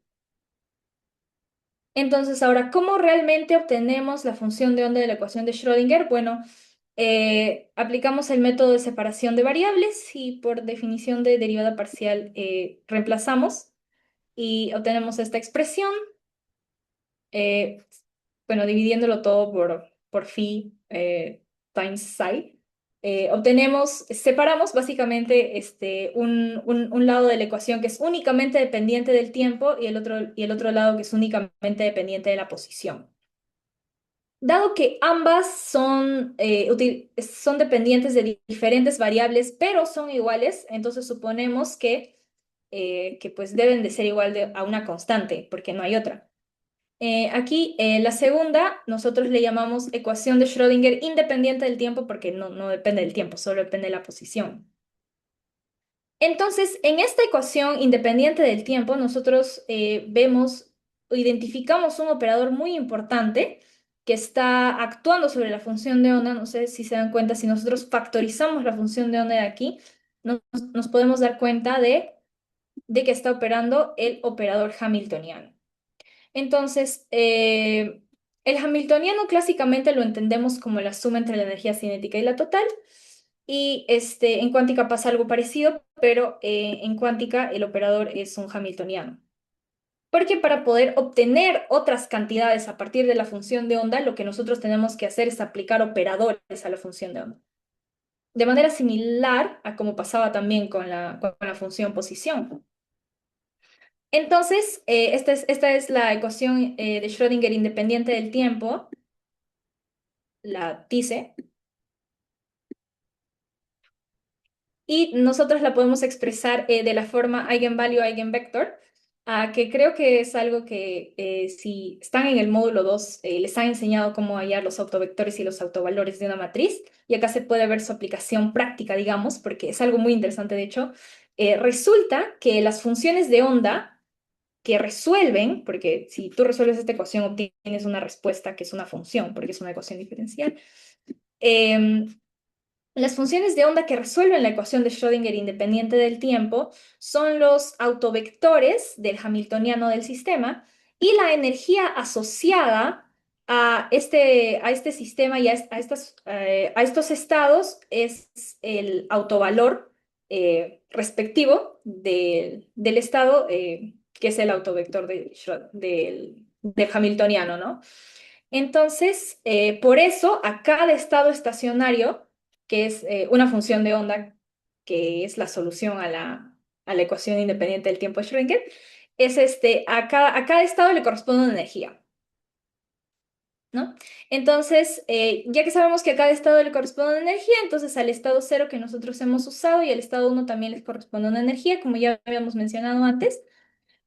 Entonces, ahora, ¿cómo realmente obtenemos la función de onda de la ecuación de Schrödinger? Bueno, aplicamos el método de separación de variables y por definición de derivada parcial reemplazamos y obtenemos esta expresión, eh, bueno, dividiéndolo todo por phi times psi. Separamos básicamente un lado de la ecuación que es únicamente dependiente del tiempo y el otro lado que es únicamente dependiente de la posición. Dado que ambas son dependientes de diferentes variables, pero son iguales, entonces suponemos que pues deben de ser a una constante, porque no hay otra. Aquí, la segunda, nosotros le llamamos ecuación de Schrödinger independiente del tiempo porque no depende del tiempo, solo depende de la posición. Entonces, en esta ecuación independiente del tiempo, nosotros vemos o identificamos un operador muy importante que está actuando sobre la función de onda. No sé si se dan cuenta, si nosotros factorizamos la función de onda de aquí, nos podemos dar cuenta de que está operando el operador hamiltoniano. Entonces, el hamiltoniano clásicamente lo entendemos como la suma entre la energía cinética y la total. Y en cuántica pasa algo parecido, pero en cuántica el operador es un hamiltoniano. Porque para poder obtener otras cantidades a partir de la función de onda, lo que nosotros tenemos que hacer es aplicar operadores a la función de onda. De manera similar a como pasaba también con la función posición. Entonces, esta es la ecuación de Schrödinger independiente del tiempo, la TICE, y nosotros la podemos expresar de la forma eigenvalue-eigenvector, que creo que es algo que si están en el módulo 2, les han enseñado cómo hallar los autovectores y los autovalores de una matriz, y acá se puede ver su aplicación práctica, digamos, porque es algo muy interesante, de hecho. Resulta que las funciones de onda que resuelven, porque si tú resuelves esta ecuación obtienes una respuesta que es una función, porque es una ecuación diferencial. Las funciones de onda que resuelven la ecuación de Schrödinger independiente del tiempo son los autovectores del hamiltoniano del sistema y la energía asociada a este sistema y a estos estados es el autovalor respectivo del estado, que es el autovector del hamiltoniano, ¿no? Entonces, por eso a cada estado estacionario, que es una función de onda, que es la solución a la ecuación independiente del tiempo de Schrödinger, a cada estado le corresponde una energía. ¿no? Entonces, ya que sabemos que a cada estado le corresponde una energía, entonces al estado cero que nosotros hemos usado y al estado uno también les corresponde una energía, como ya habíamos mencionado antes.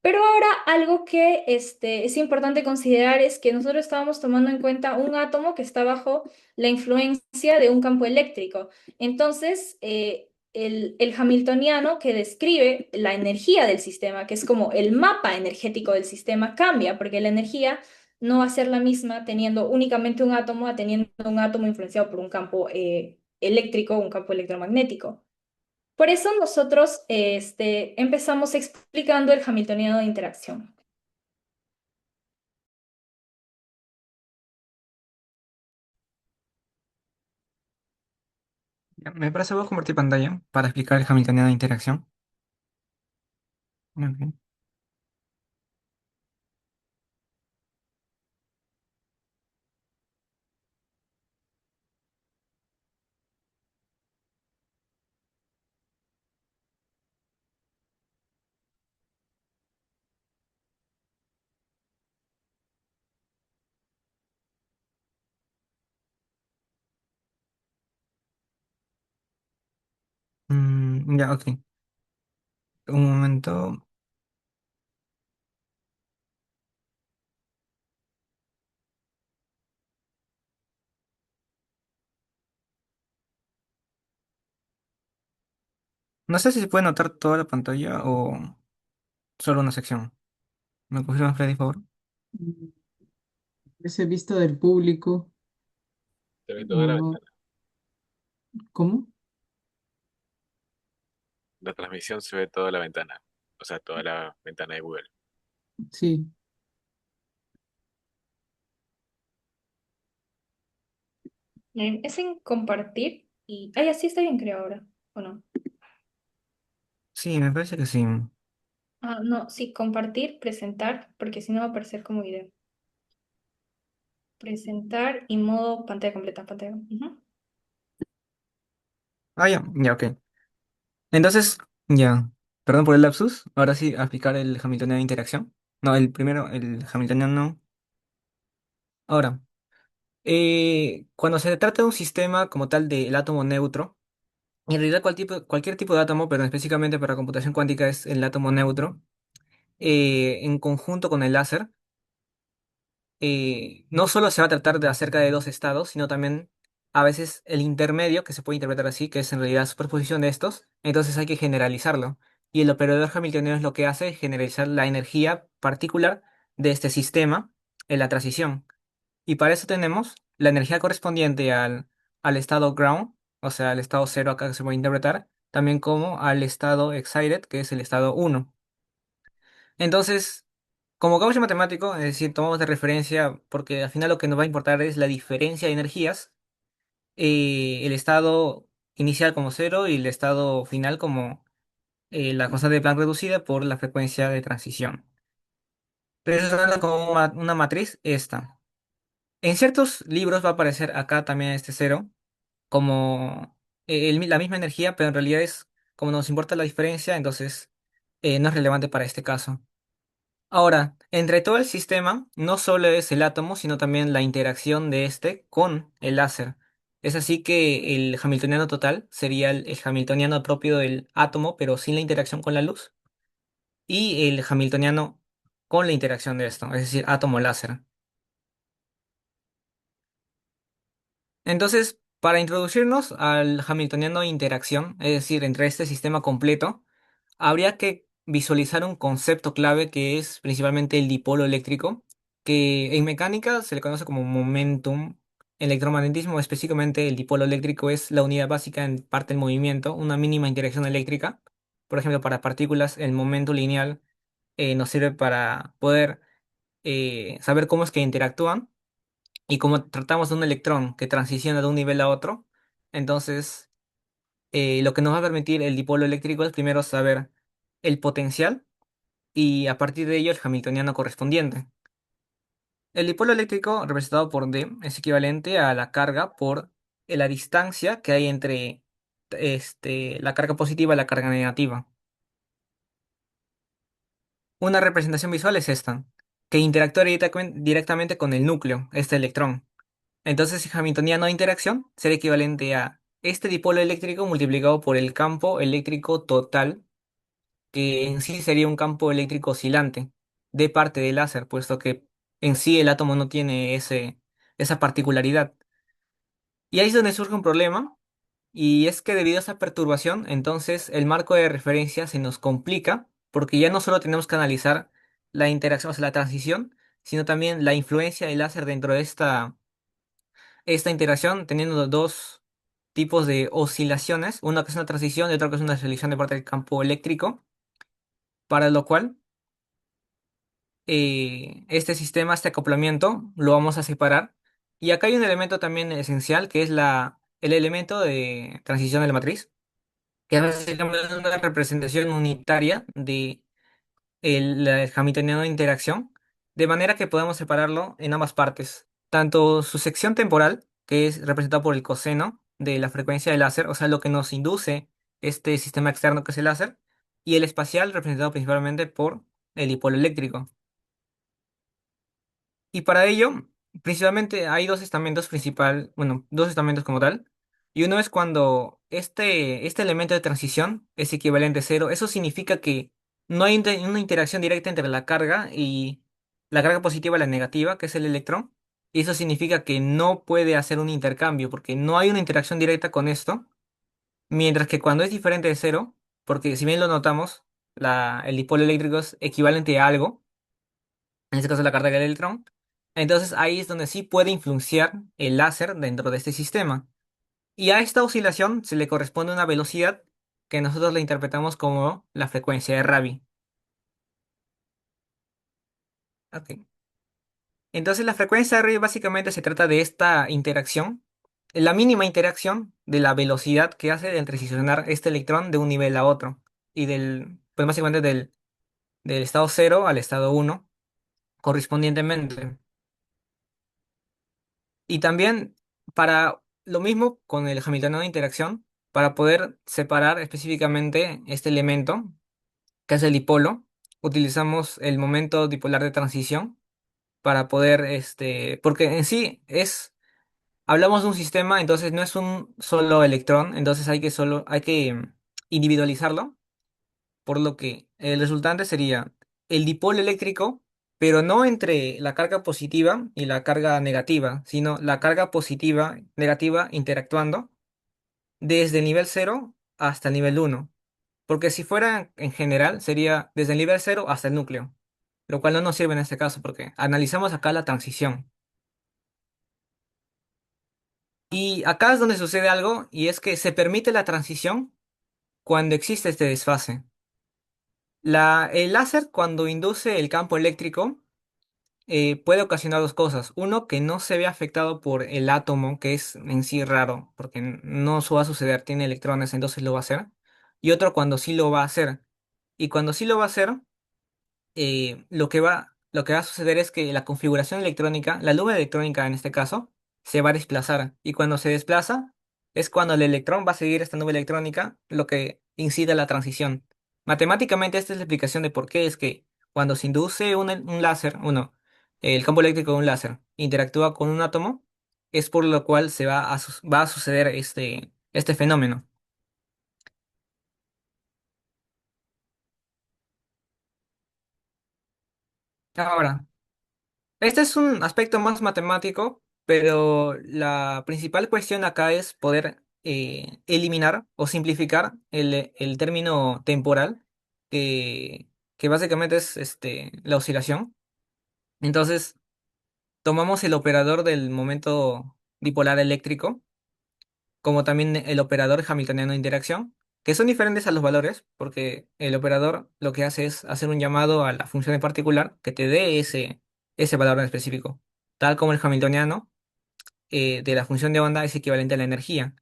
Pero ahora algo que es importante considerar es que nosotros estábamos tomando en cuenta un átomo que está bajo la influencia de un campo eléctrico. Entonces, el hamiltoniano que describe la energía del sistema, que es como el mapa energético del sistema, cambia, porque la energía no va a ser la misma teniendo únicamente un átomo a teniendo un átomo influenciado por un campo eléctrico o un campo electromagnético. Por eso nosotros empezamos explicando el hamiltoniano de interacción. Ya, me parece voy a compartir pantalla para explicar el Hamiltoniano de interacción. Ok. Ya, ok. Un momento. No sé si se puede notar toda la pantalla o solo una sección. ¿Me confirma, Freddy, por favor? Mm, Ese visto del público. Se ve toda la No, ventana. ¿cómo? La transmisión se ve toda la ventana. O sea, toda la ventana de Google. Sí. Es en compartir y... Ah, ya sí está bien creo ahora, ¿o no? Sí, me parece que sí. Ah, no, sí, compartir, presentar, porque si no va a aparecer como video. Presentar y modo pantalla completa, pantalla. Ujú. Ah, ya, ya, ok. Entonces, ya. Perdón por el lapsus. Ahora sí, a explicar el Hamiltoniano de interacción. No, el primero, el Hamiltoniano. Ahora, cuando se trata de un sistema como tal del átomo neutro, en realidad cualquier tipo de átomo, pero específicamente para computación cuántica es el átomo neutro, en conjunto con el láser, no solo se va a tratar de acerca de dos estados, sino también a veces el intermedio, que se puede interpretar así, que es en realidad superposición de estos, entonces hay que generalizarlo. Y el operador hamiltoniano es lo que hace es generalizar la energía particular de este sistema en la transición. Y para eso tenemos la energía correspondiente al estado ground, o sea, al estado cero acá que se puede interpretar, también como al estado excited, que es el estado uno. Entonces, como caucho matemático, es decir, tomamos de referencia, porque al final lo que nos va a importar es la diferencia de energías, el estado inicial como cero y el estado final como la constante de Planck reducida por la frecuencia de transición. Entonces, eso como una matriz esta. En ciertos libros va a aparecer acá también este cero como la misma energía, pero en realidad es como nos importa la diferencia, entonces no es relevante para este caso. Ahora, entre todo el sistema, no solo es el átomo, sino también la interacción de este con el láser. Es así que el hamiltoniano total sería el hamiltoniano propio del átomo, pero sin la interacción con la luz, y el hamiltoniano con la interacción de esto, es decir, átomo-láser. Entonces, para introducirnos al hamiltoniano de interacción, es decir, entre este sistema completo, habría que visualizar un concepto clave que es principalmente el dipolo eléctrico, que en mecánica se le conoce como momentum. En electromagnetismo, específicamente el dipolo eléctrico es la unidad básica en parte del movimiento, una mínima interacción eléctrica. Por ejemplo, para partículas, el momento lineal nos sirve para poder saber cómo es que interactúan y como tratamos de un electrón que transiciona de un nivel a otro, entonces lo que nos va a permitir el dipolo eléctrico es primero saber el potencial y a partir de ello el hamiltoniano correspondiente. El dipolo eléctrico representado por D es equivalente a la carga por la distancia que hay entre la carga positiva y la carga negativa. Una representación visual es esta. que interactúa directamente con el núcleo, este electrón. Entonces, el hamiltoniano de interacción será equivalente a este dipolo eléctrico multiplicado por el campo eléctrico total, que en sí sería un campo eléctrico oscilante de parte del láser, puesto que en sí el átomo no tiene esa particularidad. Y ahí es donde surge un problema, y es que debido a esa perturbación, entonces el marco de referencia se nos complica, porque ya no solo tenemos que analizar la interacción, o sea, la transición, sino también la influencia del láser dentro de esta interacción, teniendo dos tipos de oscilaciones, una que es una transición y otra que es una oscilación de parte del campo eléctrico, para lo cual este sistema, este acoplamiento, lo vamos a separar. Y acá hay un elemento también esencial que es el elemento de transición de la matriz, que es básicamente una representación unitaria de el hamiltoniano de interacción, de manera que podemos separarlo en ambas partes, tanto su sección temporal, que es representada por el coseno de la frecuencia del láser, o sea, lo que nos induce este sistema externo que es el láser, y el espacial representado principalmente por el dipolo eléctrico. Y para ello, principalmente hay dos estamentos bueno, dos estamentos como tal. Y uno es cuando este elemento de transición es equivalente a cero. Eso significa que no hay una interacción directa entre la carga y la carga positiva y la negativa, que es el electrón. Y eso significa que no puede hacer un intercambio, porque no hay una interacción directa con esto. Mientras que cuando es diferente de cero, porque si bien lo notamos, el dipolo eléctrico es equivalente a algo, en este caso la carga del electrón. Entonces ahí es donde sí puede influenciar el láser dentro de este sistema. Y a esta oscilación se le corresponde una velocidad que nosotros la interpretamos como la frecuencia de Rabi. Ok. Entonces la frecuencia de Rabi básicamente se trata de esta interacción, la mínima interacción de la velocidad que hace de transicionar este electrón de un nivel a otro. Y pues básicamente del estado cero al estado uno correspondientemente. Y también para lo mismo con el Hamiltoniano de interacción, para poder separar específicamente este elemento, que es el dipolo, utilizamos el momento dipolar de transición para poder, porque en sí hablamos de un sistema, entonces no es un solo electrón, entonces hay que individualizarlo, por lo que el resultante sería el dipolo eléctrico, pero no entre la carga positiva y la carga negativa, sino la carga positiva, negativa interactuando desde el nivel cero hasta el nivel uno. Porque si fuera en general, sería desde el nivel cero hasta el núcleo, lo cual no nos sirve en este caso porque analizamos acá la transición. Y acá es donde sucede algo, y es que se permite la transición cuando existe este desfase. El láser, cuando induce el campo eléctrico, puede ocasionar dos cosas. Uno, que no se ve afectado por el átomo, que es en sí raro, porque no eso va a suceder, tiene electrones, entonces lo va a hacer. Y otro, cuando sí lo va a hacer. Y cuando sí lo va a hacer, lo que va a suceder es que la configuración electrónica, la nube electrónica en este caso, se va a desplazar. Y cuando se desplaza, es cuando el electrón va a seguir esta nube electrónica, lo que incide a la transición. Matemáticamente, esta es la explicación de por qué es que cuando se induce un láser, el campo eléctrico de un láser interactúa con un átomo, es por lo cual va a suceder este fenómeno. Ahora, este es un aspecto más matemático, pero la principal cuestión acá es poder eliminar o simplificar el término temporal, que básicamente es la oscilación. Entonces, tomamos el operador del momento dipolar eléctrico, como también el operador hamiltoniano de interacción, que son diferentes a los valores, porque el operador lo que hace es hacer un llamado a la función en particular que te dé ese valor en específico, tal como el hamiltoniano de la función de onda es equivalente a la energía.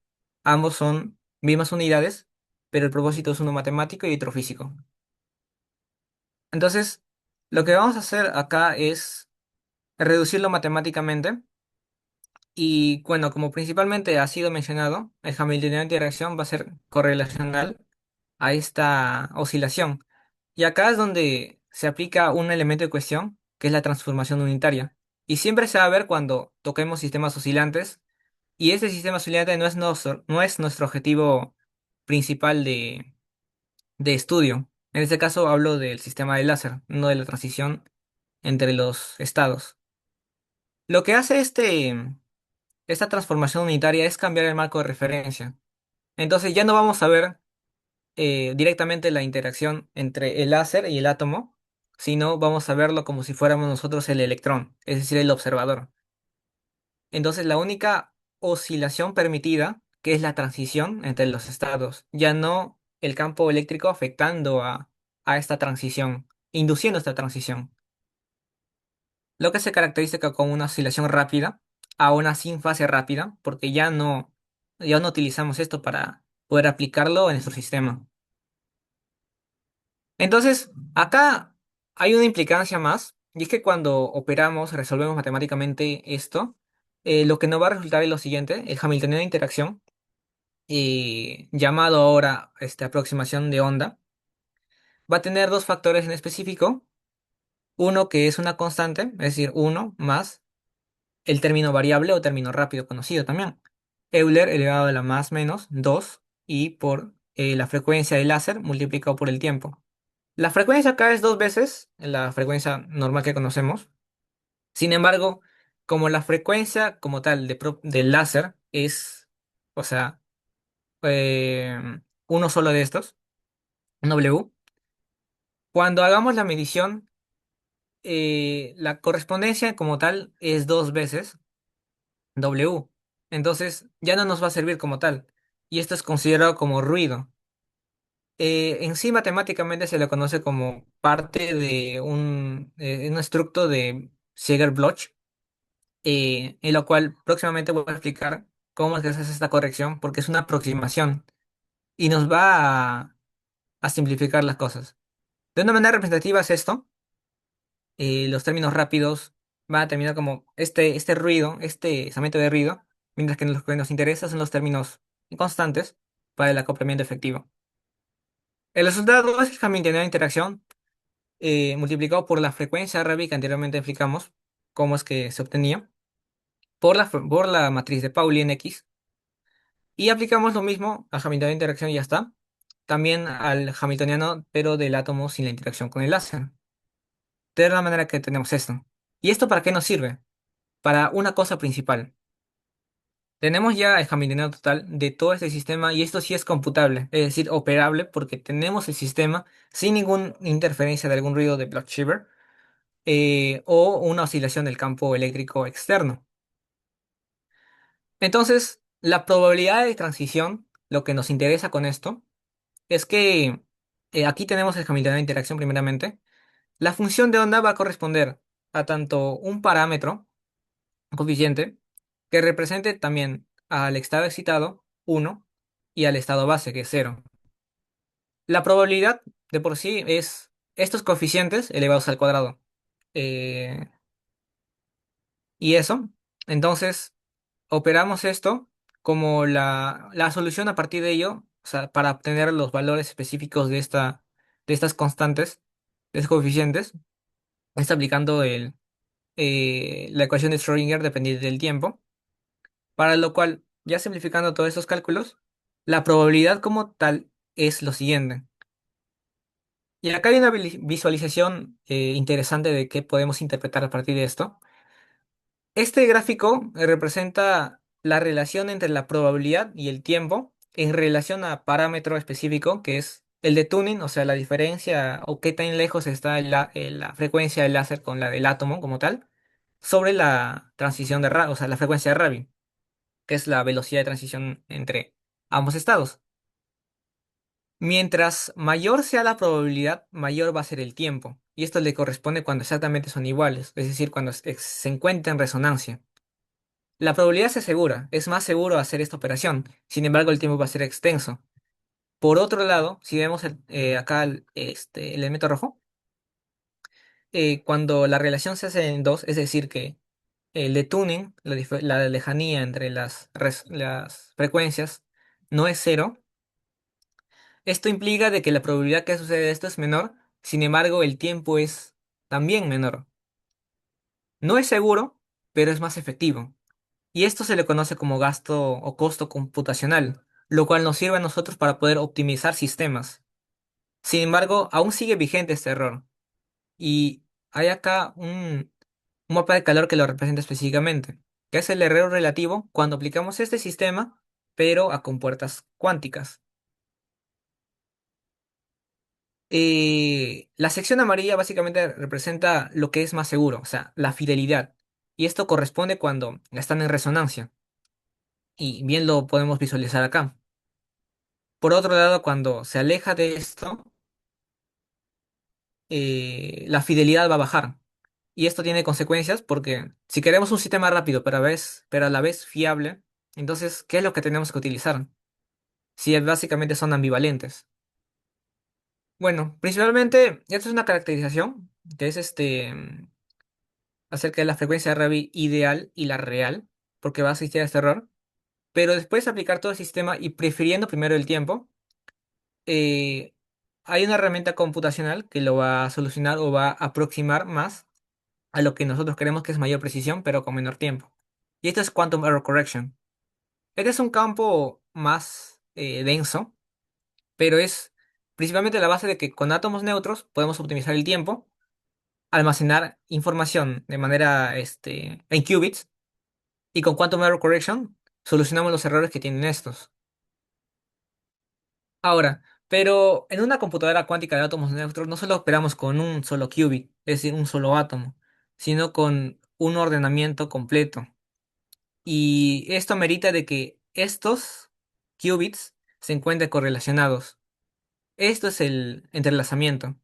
Ambos son mismas unidades, pero el propósito es uno matemático y otro físico. Entonces, lo que vamos a hacer acá es reducirlo matemáticamente. Y bueno, como principalmente ha sido mencionado, el Hamiltoniano de interacción va a ser correlacional a esta oscilación. Y acá es donde se aplica un elemento de cuestión, que es la transformación unitaria. Y siempre se va a ver cuando toquemos sistemas oscilantes, y ese sistema oscilante no es nuestro objetivo principal de estudio. En este caso hablo del sistema de láser, no de la transición entre los estados. Lo que hace esta transformación unitaria es cambiar el marco de referencia. Entonces ya no vamos a ver directamente la interacción entre el láser y el átomo, sino vamos a verlo como si fuéramos nosotros el electrón, es decir, el observador. Entonces la única oscilación permitida, que es la transición entre los estados, ya no el campo eléctrico afectando a esta transición, induciendo esta transición. Lo que se caracteriza como una oscilación rápida a una sin fase rápida, porque ya no utilizamos esto para poder aplicarlo en nuestro sistema. Entonces, acá hay una implicancia más, y es que cuando operamos, resolvemos matemáticamente esto, lo que nos va a resultar es lo siguiente: el Hamiltoniano de interacción, llamado ahora aproximación de onda, va a tener dos factores en específico, uno que es una constante, es decir, uno más el término variable o término rápido conocido también, Euler elevado a la más menos 2 y por la frecuencia del láser multiplicado por el tiempo. La frecuencia acá es dos veces la frecuencia normal que conocemos. Sin embargo, como la frecuencia como tal del láser es, o sea, eh, uno solo de estos, W, cuando hagamos la medición, la correspondencia como tal es dos veces W. Entonces ya no nos va a servir como tal. Y esto es considerado como ruido. En sí, matemáticamente se le conoce como parte de un estructo de Seeger-Bloch, en lo cual próximamente voy a explicar cómo es que se hace esta corrección, porque es una aproximación y nos va a simplificar las cosas. De una manera representativa es esto. Los términos rápidos van a terminar como este ruido, este segmento de ruido, mientras que lo que nos interesa son los términos constantes para el acoplamiento efectivo. El resultado es el Hamiltoniano de interacción multiplicado por la frecuencia Rabi que anteriormente explicamos cómo es que se obtenía, por la matriz de Pauli en X, y aplicamos lo mismo al Hamiltoniano de interacción y ya está. También al Hamiltoniano, pero del átomo sin la interacción con el láser. De la manera que tenemos esto. ¿Y esto para qué nos sirve? Para una cosa principal. Tenemos ya el Hamiltoniano total de todo este sistema y esto sí es computable, es decir, operable, porque tenemos el sistema sin ninguna interferencia de algún ruido de Bloch-Schieber o una oscilación del campo eléctrico externo. Entonces, la probabilidad de transición, lo que nos interesa con esto, es que aquí tenemos el Hamiltoniano de interacción primeramente. La función de onda va a corresponder a tanto un parámetro, un coeficiente, que represente también al estado excitado, 1, y al estado base, que es 0. La probabilidad de por sí es estos coeficientes elevados al cuadrado. Eh, y eso, entonces, operamos esto como la solución a partir de ello, o sea, para obtener los valores específicos de estas constantes, de estos coeficientes, está aplicando la ecuación de Schrödinger dependiente del tiempo, para lo cual, ya simplificando todos estos cálculos, la probabilidad como tal es lo siguiente. Y acá hay una visualización interesante de qué podemos interpretar a partir de esto. Este gráfico representa la relación entre la probabilidad y el tiempo en relación a parámetro específico, que es el de tuning, o sea, la diferencia o qué tan lejos está la frecuencia del láser con la del átomo como tal, sobre la transición o sea, la frecuencia de Rabi, que es la velocidad de transición entre ambos estados. Mientras mayor sea la probabilidad, mayor va a ser el tiempo. Y esto le corresponde cuando exactamente son iguales, es decir, cuando se encuentra en resonancia. La probabilidad se asegura, es más seguro hacer esta operación, sin embargo el tiempo va a ser extenso. Por otro lado, si vemos acá el elemento rojo, cuando la relación se hace en dos, es decir, que el de tuning, la lejanía entre las frecuencias, no es cero, esto implica de que la probabilidad que sucede esto es menor, sin embargo el tiempo es también menor. No es seguro, pero es más efectivo. Y esto se le conoce como gasto o costo computacional, lo cual nos sirve a nosotros para poder optimizar sistemas. Sin embargo, aún sigue vigente este error. Y hay acá un mapa de calor que lo representa específicamente, que es el error relativo cuando aplicamos este sistema, pero a compuertas cuánticas. La sección amarilla básicamente representa lo que es más seguro, o sea, la fidelidad. Y esto corresponde cuando están en resonancia. Y bien lo podemos visualizar acá. Por otro lado, cuando se aleja de esto, la fidelidad va a bajar. Y esto tiene consecuencias porque si queremos un sistema rápido, pero a la vez fiable, entonces, ¿qué es lo que tenemos que utilizar? Si básicamente son ambivalentes. Bueno, principalmente, esta es una caracterización que es acerca de la frecuencia de Rabi ideal y la real, porque va a existir este error. Pero después de aplicar todo el sistema y prefiriendo primero el tiempo, eh, hay una herramienta computacional que lo va a solucionar o va a aproximar más a lo que nosotros queremos que es mayor precisión, pero con menor tiempo. Y esto es Quantum Error Correction. Este es un campo más denso, pero es principalmente la base de que con átomos neutros podemos optimizar el tiempo, almacenar información de manera en qubits, y con Quantum Error Correction solucionamos los errores que tienen estos. Ahora, pero en una computadora cuántica de átomos neutros no solo operamos con un solo qubit, es decir, un solo átomo, sino con un ordenamiento completo. Y esto merita de que estos qubits se encuentren correlacionados. Esto es el entrelazamiento.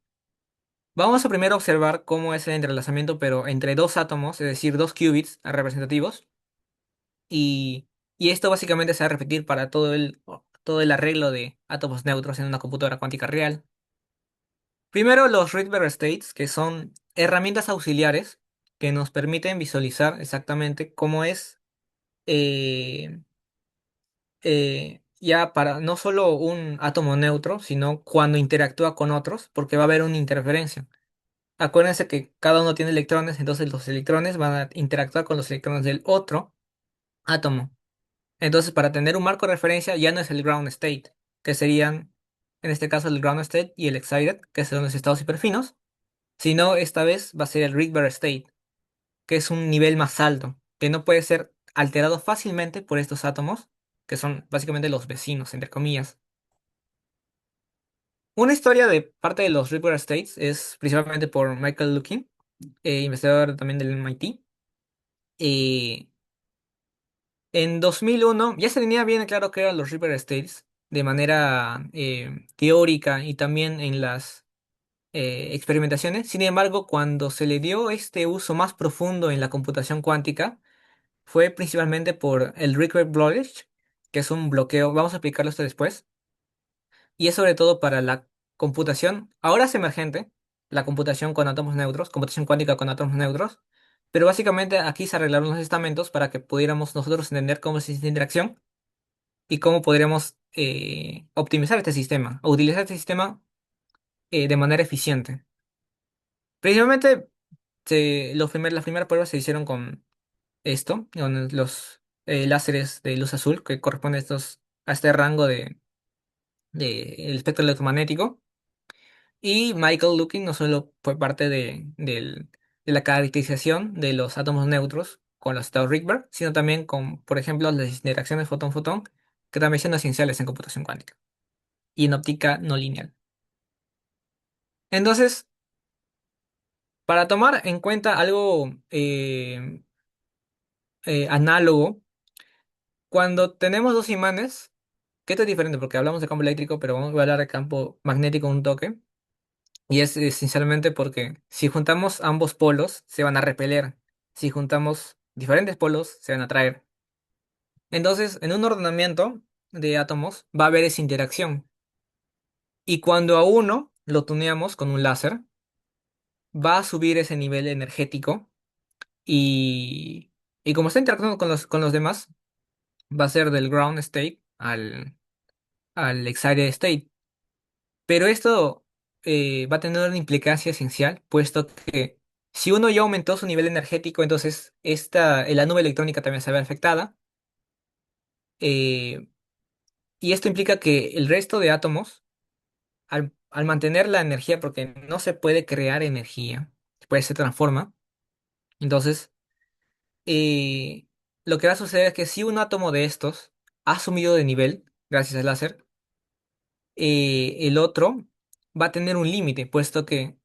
Vamos a primero observar cómo es el entrelazamiento, pero entre dos átomos, es decir, dos qubits representativos. Y, y esto básicamente se va a repetir para todo el arreglo de átomos neutros en una computadora cuántica real. Primero, los Rydberg States, que son herramientas auxiliares que nos permiten visualizar exactamente cómo es eh, ya para no solo un átomo neutro, sino cuando interactúa con otros, porque va a haber una interferencia. Acuérdense que cada uno tiene electrones, entonces los electrones van a interactuar con los electrones del otro átomo. Entonces, para tener un marco de referencia, ya no es el ground state, que serían, en este caso, el ground state y el excited, que son los estados hiperfinos, sino esta vez va a ser el Rydberg state, que es un nivel más alto, que no puede ser alterado fácilmente por estos átomos, que son básicamente los vecinos, entre comillas. Una historia de parte de los Rydberg States es principalmente por Michael Lukin, investigador también del MIT. Eh, en 2001 ya se tenía bien claro que eran los Rydberg States de manera teórica y también en las experimentaciones. Sin embargo, cuando se le dio este uso más profundo en la computación cuántica, fue principalmente por el Rydberg Blockage, que es un bloqueo, vamos a explicarlo esto después, y es sobre todo para la computación, ahora es emergente, la computación con átomos neutros, computación cuántica con átomos neutros, pero básicamente aquí se arreglaron los estamentos para que pudiéramos nosotros entender cómo es esta interacción y cómo podríamos optimizar este sistema, o utilizar este sistema de manera eficiente. Principalmente, las primeras pruebas se hicieron con esto, con los láseres de luz azul, que corresponden a este rango el espectro electromagnético. Y Michael Lukin no solo fue parte de la caracterización de los átomos neutros con los estados Rydberg, sino también con, por ejemplo, las interacciones fotón-fotón, que también son esenciales en computación cuántica y en óptica no lineal. Entonces, para tomar en cuenta algo análogo, cuando tenemos dos imanes, que esto es diferente porque hablamos de campo eléctrico, pero vamos a hablar de campo magnético un toque. Y es esencialmente porque si juntamos ambos polos, se van a repeler. Si juntamos diferentes polos, se van a atraer. Entonces, en un ordenamiento de átomos va a haber esa interacción. Y cuando a uno lo tuneamos con un láser, va a subir ese nivel energético. Y, y como está interactuando con los demás, va a ser del ground state al excited state. Pero esto va a tener una implicancia esencial, puesto que Si uno ya aumentó su nivel energético, entonces la nube electrónica también se ve afectada. eh, y esto implica que el resto de átomos, al mantener la energía, porque no se puede crear energía, pues se transforma. Entonces, eh, lo que va a suceder es que si un átomo de estos ha subido de nivel, gracias al láser, el otro va a tener un límite, puesto que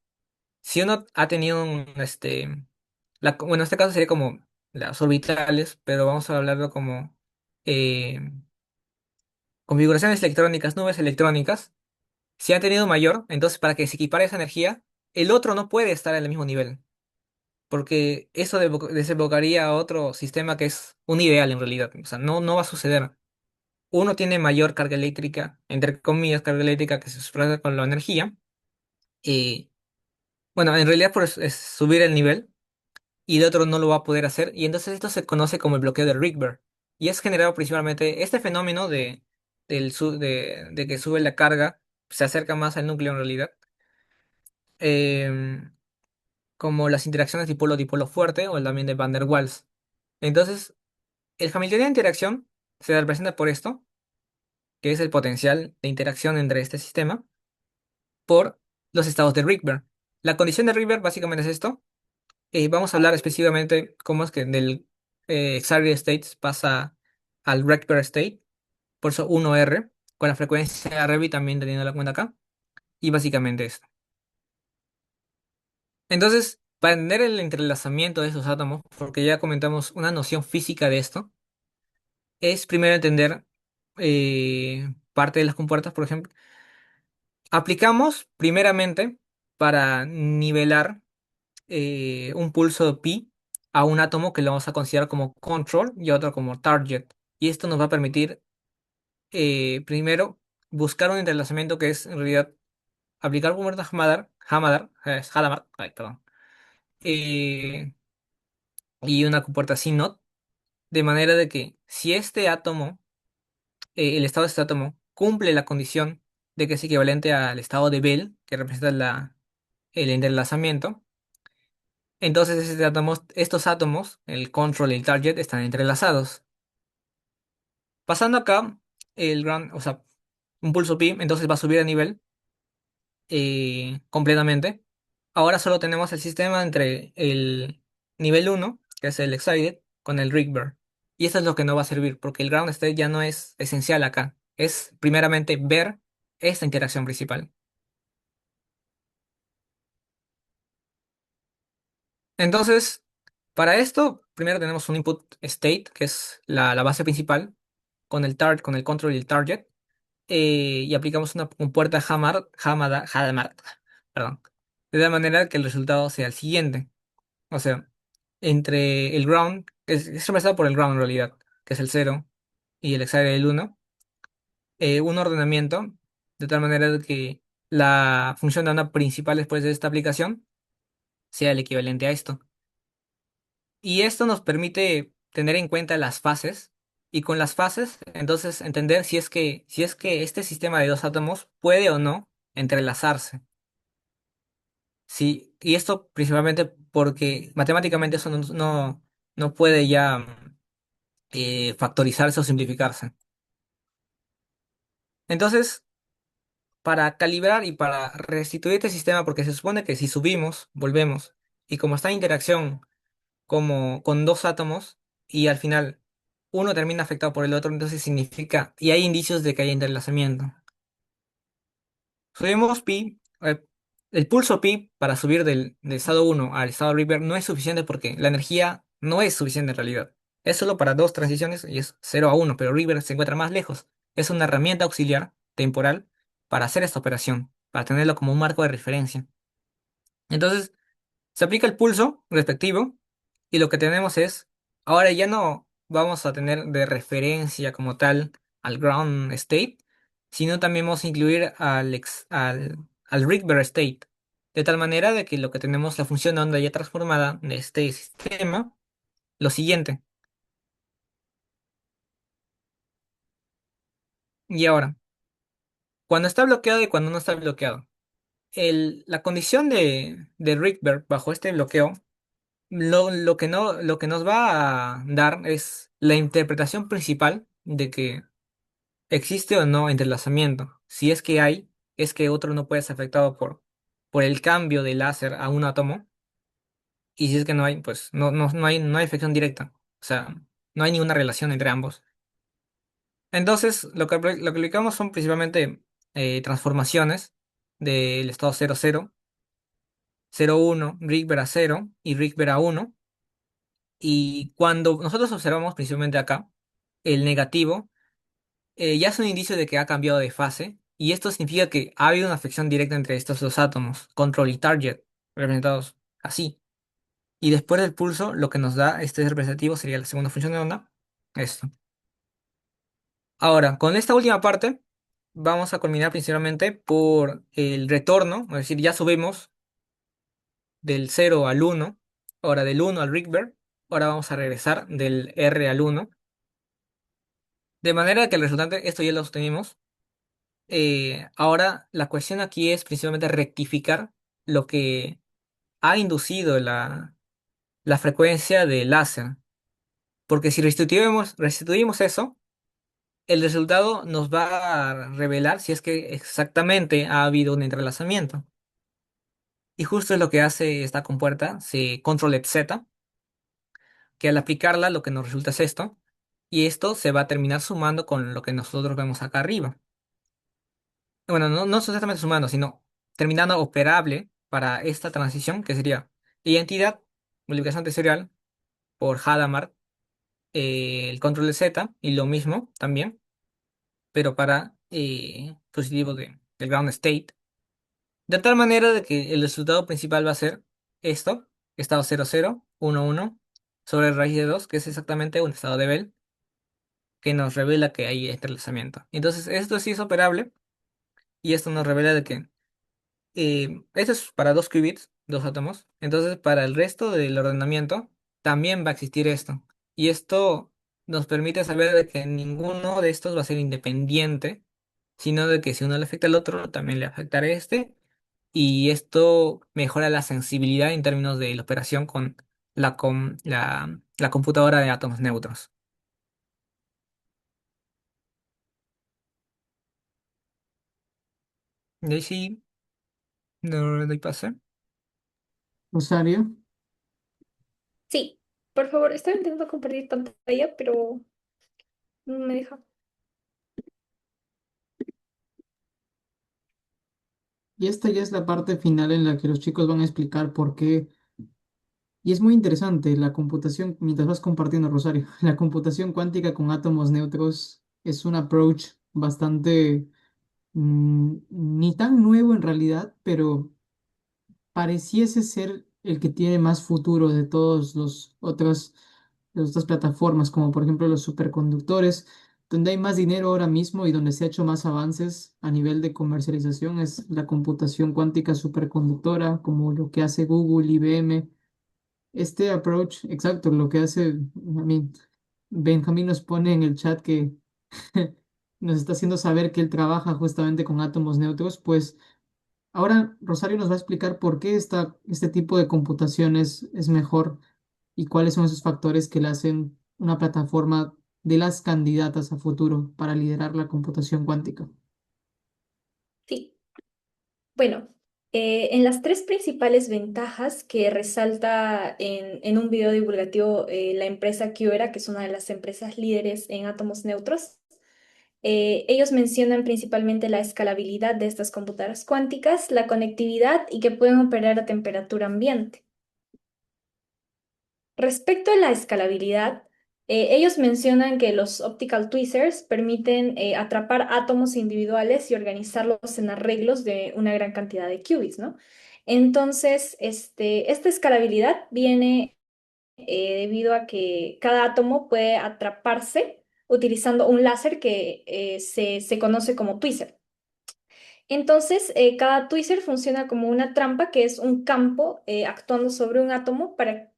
si uno ha tenido bueno, en este caso sería como las orbitales, pero vamos a hablarlo como eh, configuraciones electrónicas, nubes electrónicas, si han tenido mayor, entonces para que se equipare esa energía, el otro no puede estar en el mismo nivel, porque eso desembocaría a otro sistema que es un ideal en realidad, o sea, no va a suceder. Uno tiene mayor carga eléctrica, entre comillas, carga eléctrica que se expresa con la energía, y bueno, en realidad es subir el nivel y el otro no lo va a poder hacer. Y entonces esto se conoce como el bloqueo de Rydberg. Y es generado principalmente este fenómeno de que sube la carga, se acerca más al núcleo en realidad, em, como las interacciones dipolo-dipolo fuerte o también de Van der Waals. Entonces, el Hamiltoniano de interacción se representa por esto, que es el potencial de interacción entre este sistema, por los estados de Rydberg. La condición de Rydberg básicamente es esto. Vamos a hablar específicamente cómo es que del Excited States pasa al Rydberg State, por eso 1R, con la frecuencia Revit también teniendo la cuenta acá, y básicamente esto. Entonces, para entender el entrelazamiento de esos átomos, porque ya comentamos una noción física de esto, es primero entender parte de las compuertas, por ejemplo. Aplicamos primeramente para nivelar un pulso pi a un átomo que lo vamos a considerar como control y otro como target. Y esto nos va a permitir, primero, buscar un entrelazamiento que es en realidad aplicar compuerta Hadamard, ay, perdón, eh, y una compuerta CNOT, de manera de que si este átomo, el estado de este átomo, cumple la condición de que es equivalente al estado de Bell, que representa el entrelazamiento, entonces estos átomos, el control y el target, están entrelazados. Pasando acá, o sea, un pulso pi, entonces va a subir a nivel completamente. Ahora solo tenemos el sistema entre el nivel uno, que es el excited, con el Rydberg. Y eso es lo que no va a servir, porque el ground state ya no es esencial acá. Es primeramente ver esta interacción principal. Entonces, para esto, primero tenemos un input state, que es la base principal, con el control y el target, y aplicamos una compuerta Hadamard, perdón, de tal manera que el resultado sea el siguiente. O sea, entre el ground, es representado por el ground en realidad, que es el cero y el excited el uno, un ordenamiento, de tal manera de que la función de onda principal después de esta aplicación sea el equivalente a esto. Y esto nos permite tener en cuenta las fases y con las fases, entonces entender si es que este sistema de dos átomos puede o no entrelazarse. Sí, y esto principalmente porque matemáticamente eso no puede ya factorizarse o simplificarse. Entonces, para calibrar y para restituir este sistema, porque se supone que si subimos, volvemos, y como está en interacción como con dos átomos y al final uno termina afectado por el otro, entonces significa, y hay indicios de que hay entrelazamiento. Subimos pi, el pulso pi para subir del estado uno al estado Rydberg no es suficiente porque la energía no es suficiente en realidad. Es solo para dos transiciones y es 0 a 1, pero Rydberg se encuentra más lejos. Es una herramienta auxiliar temporal para hacer esta operación, para tenerlo como un marco de referencia. Entonces, se aplica el pulso respectivo y lo que tenemos es, ahora ya no vamos a tener de referencia como tal al ground state, sino también vamos a incluir al Rydberg state, de tal manera de que lo que tenemos la función de onda ya transformada de este sistema, lo siguiente. Y ahora, cuando está bloqueado y cuando no está bloqueado. La condición de Rydberg bajo este bloqueo, lo que no, lo que nos va a dar es la interpretación principal de que existe o no entrelazamiento. Si es que hay, es que otro no puede ser afectado por el cambio de láser a un átomo. Y si es que no hay, pues no hay afección directa. O sea, no hay ninguna relación entre ambos. Entonces, lo que aplicamos son principalmente transformaciones del estado 00, 01, Rydberg a 0 y Rydberg a 1. Y cuando nosotros observamos principalmente acá, el negativo ya es un indicio de que ha cambiado de fase. Y esto significa que ha habido una afección directa entre estos dos átomos, control y target, representados así. Y después del pulso, lo que nos da este representativo sería la segunda función de onda. Esto. Ahora, con esta última parte, vamos a culminar principalmente por el retorno, es decir, ya subimos del 0 al 1, ahora del 1 al Rydberg, ahora vamos a regresar del R al 1, de manera que el resultante, esto ya lo obtenimos. Ahora, la cuestión aquí es principalmente rectificar lo que ha inducido la frecuencia del láser, porque si restituimos eso, el resultado nos va a revelar si es que exactamente ha habido un entrelazamiento. Y justo es lo que hace esta compuerta, se control Z, que al aplicarla lo que nos resulta es esto, y esto se va a terminar sumando con lo que nosotros vemos acá arriba. Bueno, no exactamente sumando, sino terminando operable para esta transición, que sería identidad, multiplicación tensorial por Hadamard, el control Z, y lo mismo también, pero para positivo del ground state. De tal manera de que el resultado principal va a ser esto, estado 00, 1, 1, sobre raíz de 2, que es exactamente un estado de Bell, que nos revela que hay entrelazamiento. Entonces, esto sí es operable, y esto nos revela de que esto es para dos qubits, dos átomos. Entonces, para el resto del ordenamiento, también va a existir esto. Y esto nos permite saber de que ninguno de estos va a ser independiente, sino de que si uno le afecta al otro, también le afectará a este. Y esto mejora la sensibilidad en términos de la operación con la computadora de átomos neutros. Y ahí sí, no le doy pase. Rosario. Sí, por favor, estoy intentando compartir pantalla, pero no me deja. Y esta ya es la parte final en la que los chicos van a explicar por qué. Y es muy interesante la computación, mientras vas compartiendo, Rosario, la computación cuántica con átomos neutros es un approach bastante, ni tan nuevo en realidad, pero pareciese ser el que tiene más futuro de todos las otras plataformas, como por ejemplo los superconductores, donde hay más dinero ahora mismo y donde se ha hecho más avances a nivel de comercialización, es la computación cuántica superconductora, como lo que hace Google, IBM. Este approach, exacto, lo que hace, Benjamín nos pone en el chat que nos está haciendo saber que él trabaja justamente con átomos neutros, pues ahora Rosario nos va a explicar por qué este tipo de computación es mejor y cuáles son esos factores que le hacen una plataforma de las candidatas a futuro para liderar la computación cuántica. Sí. Bueno, en las tres principales ventajas que resalta en un video divulgativo la empresa Qera, que es una de las empresas líderes en átomos neutros, ellos mencionan principalmente la escalabilidad de estas computadoras cuánticas, la conectividad y que pueden operar a temperatura ambiente. Respecto a la escalabilidad, ellos mencionan que los optical tweezers permiten atrapar átomos individuales y organizarlos en arreglos de una gran cantidad de qubits, ¿no? Entonces, esta escalabilidad viene debido a que cada átomo puede atraparse utilizando un láser que se conoce como tweezer. Entonces, cada tweezer funciona como una trampa que es un campo actuando sobre un átomo para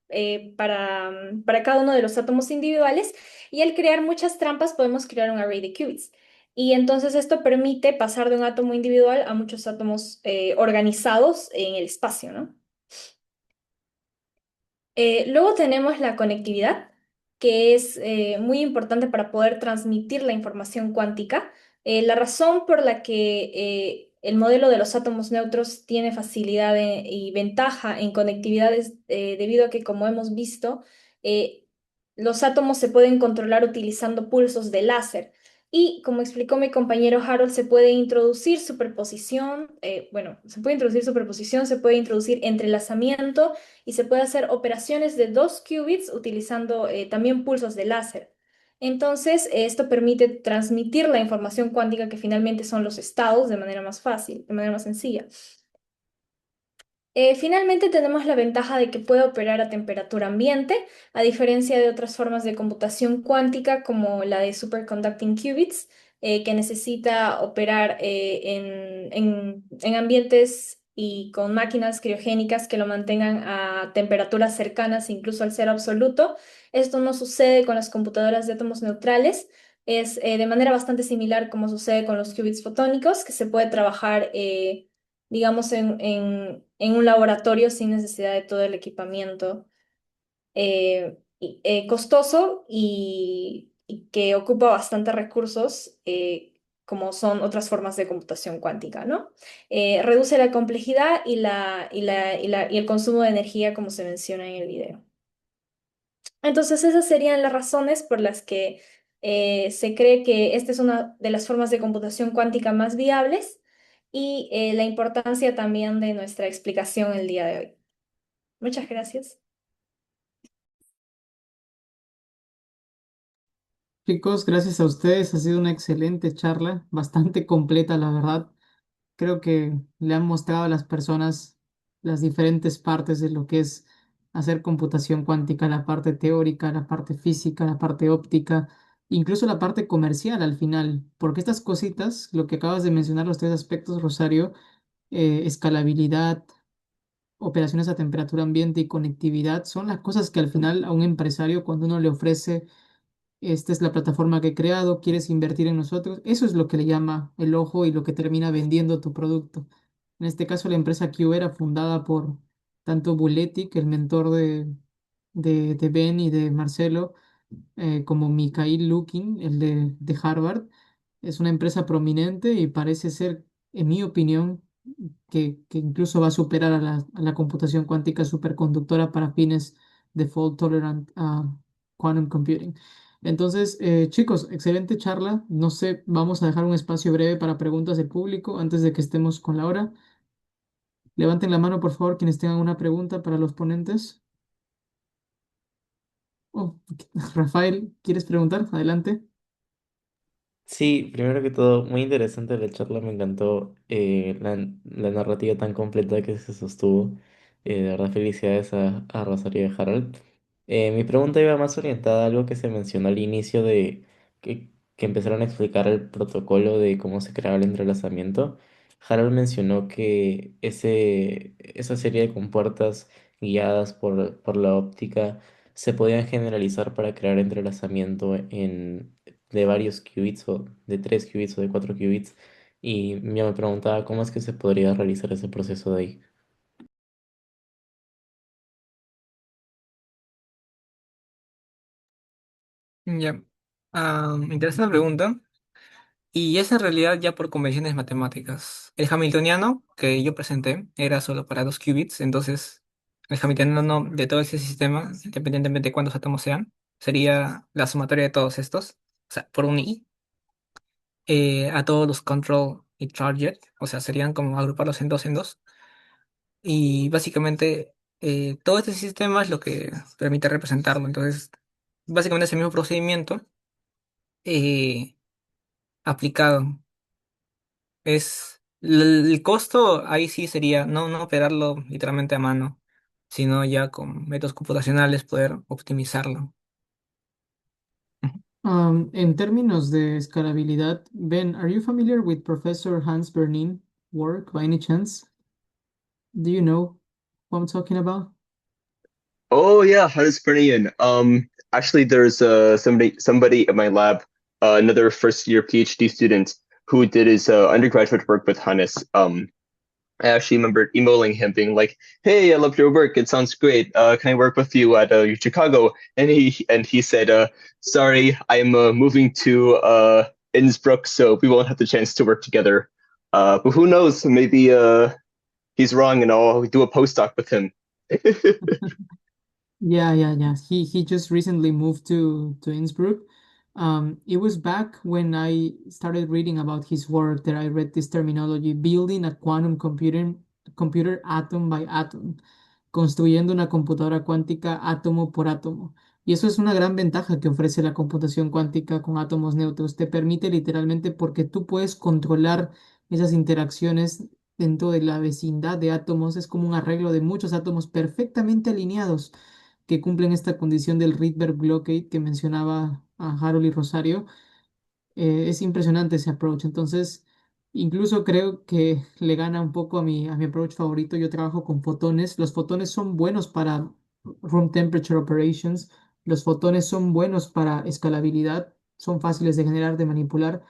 cada uno de los átomos individuales y al crear muchas trampas podemos crear un array de qubits. Y entonces esto permite pasar de un átomo individual a muchos átomos organizados en el espacio, ¿no? Luego tenemos la conectividad, que es muy importante para poder transmitir la información cuántica. La razón por la que el modelo de los átomos neutros tiene facilidad y ventaja en conectividad es debido a que, como hemos visto, eh, los átomos se pueden controlar utilizando pulsos de láser. Y como explicó mi compañero Harold, se puede introducir superposición, se puede introducir superposición, se puede introducir entrelazamiento y se puede hacer operaciones de 2 qubits utilizando también pulsos de láser. Entonces, esto permite transmitir la información cuántica que finalmente son los estados de manera más fácil, de manera más sencilla. Finalmente tenemos la ventaja de que puede operar a temperatura ambiente, a diferencia de otras formas de computación cuántica como la de superconducting qubits, que necesita operar en ambientes y con máquinas criogénicas que lo mantengan a temperaturas cercanas incluso al cero absoluto. Esto no sucede con las computadoras de átomos neutrales. Es de manera bastante similar como sucede con los qubits fotónicos, que se puede trabajar digamos, en un laboratorio sin necesidad de todo el equipamiento costoso y que ocupa bastante recursos, como son otras formas de computación cuántica, ¿no? Reduce la complejidad y el consumo de energía, como se menciona en el video. Entonces, esas serían las razones por las que se cree que esta es una de las formas de computación cuántica más viables y la importancia también de nuestra explicación el día de hoy. Muchas gracias. Chicos, gracias a ustedes. Ha sido una excelente charla, bastante completa, la verdad. Creo que le han mostrado a las personas las diferentes partes de lo que es hacer computación cuántica, la parte teórica, la parte física, la parte óptica, incluso la parte comercial al final, porque estas cositas, lo que acabas de mencionar, los tres aspectos, Rosario, escalabilidad, operaciones a temperatura ambiente y conectividad, son las cosas que al final a un empresario, cuando uno le ofrece esta es la plataforma que he creado, quieres invertir en nosotros. Eso es lo que le llama el ojo y lo que termina vendiendo tu producto. En este caso, la empresa Q era fundada por tanto Buletic, el mentor de Ben y de Marcelo, como Mikhail Lukin, el de Harvard. Es una empresa prominente y parece ser, en mi opinión, que incluso va a superar a la computación cuántica superconductora para fines de fault tolerant quantum computing. Entonces, chicos, excelente charla. No sé, vamos a dejar un espacio breve para preguntas del público antes de que estemos con la hora. Levanten la mano, por favor, quienes tengan una pregunta para los ponentes. Oh, Rafael, ¿quieres preguntar? Adelante. Sí, primero que todo, muy interesante la charla, me encantó la narrativa tan completa que se sostuvo. De verdad, felicidades a Rosario y a Harold. Mi pregunta iba más orientada a algo que se mencionó al inicio de que empezaron a explicar el protocolo de cómo se creaba el entrelazamiento. Harold mencionó que esa serie de compuertas guiadas por la óptica se podían generalizar para crear entrelazamiento de varios qubits o de 3 qubits o de 4 qubits y yo me preguntaba cómo es que se podría realizar ese proceso de ahí. Ya. Interesante pregunta. Y es en realidad ya por convenciones matemáticas. El hamiltoniano que yo presenté era solo para 2 qubits, entonces el hamiltoniano de todo ese sistema, independientemente de cuántos átomos sean, sería la sumatoria de todos estos, o sea, por un i, a todos los control y target, o sea, serían como agruparlos en dos. Y básicamente todo este sistema es lo que permite representarlo. Entonces, básicamente es el mismo procedimiento eh, aplicado. El costo ahí sí sería no operarlo literalmente a mano, sino ya con métodos computacionales poder optimizarlo. Ujú. En términos de escalabilidad, Ben, are you familiar with Professor Hans Bernin work by any chance? Do you know what I'm talking about? Oh yeah, Hannes Pernian. Actually, there's somebody in my lab another first year PhD student who did his undergraduate work with Hannes. I actually remember emailing him, being like, "Hey, I love your work. It sounds great. Can I work with you at Chicago?" And he said, "Sorry, I'm moving to Innsbruck, so we won't have the chance to work together. But who knows? Maybe he's wrong, and I'll do a postdoc with him." Yeah. He just recently moved to Innsbruck. It was back when I started reading about his work that I read this terminology, building a quantum computer atom by atom, construyendo una computadora cuántica átomo por átomo. Y eso es una gran ventaja que ofrece la computación cuántica con átomos neutros. Te permite literalmente porque tú puedes controlar esas interacciones dentro de la vecindad de átomos. Es como un arreglo de muchos átomos perfectamente alineados que cumplen esta condición del Rydberg blockade que mencionaba a Harold y Rosario. Es impresionante ese approach. Entonces, incluso creo que le gana un poco a mi approach favorito. Yo trabajo con fotones. Los fotones son buenos para room temperature operations. Los fotones son buenos para escalabilidad. Son fáciles de generar, de manipular,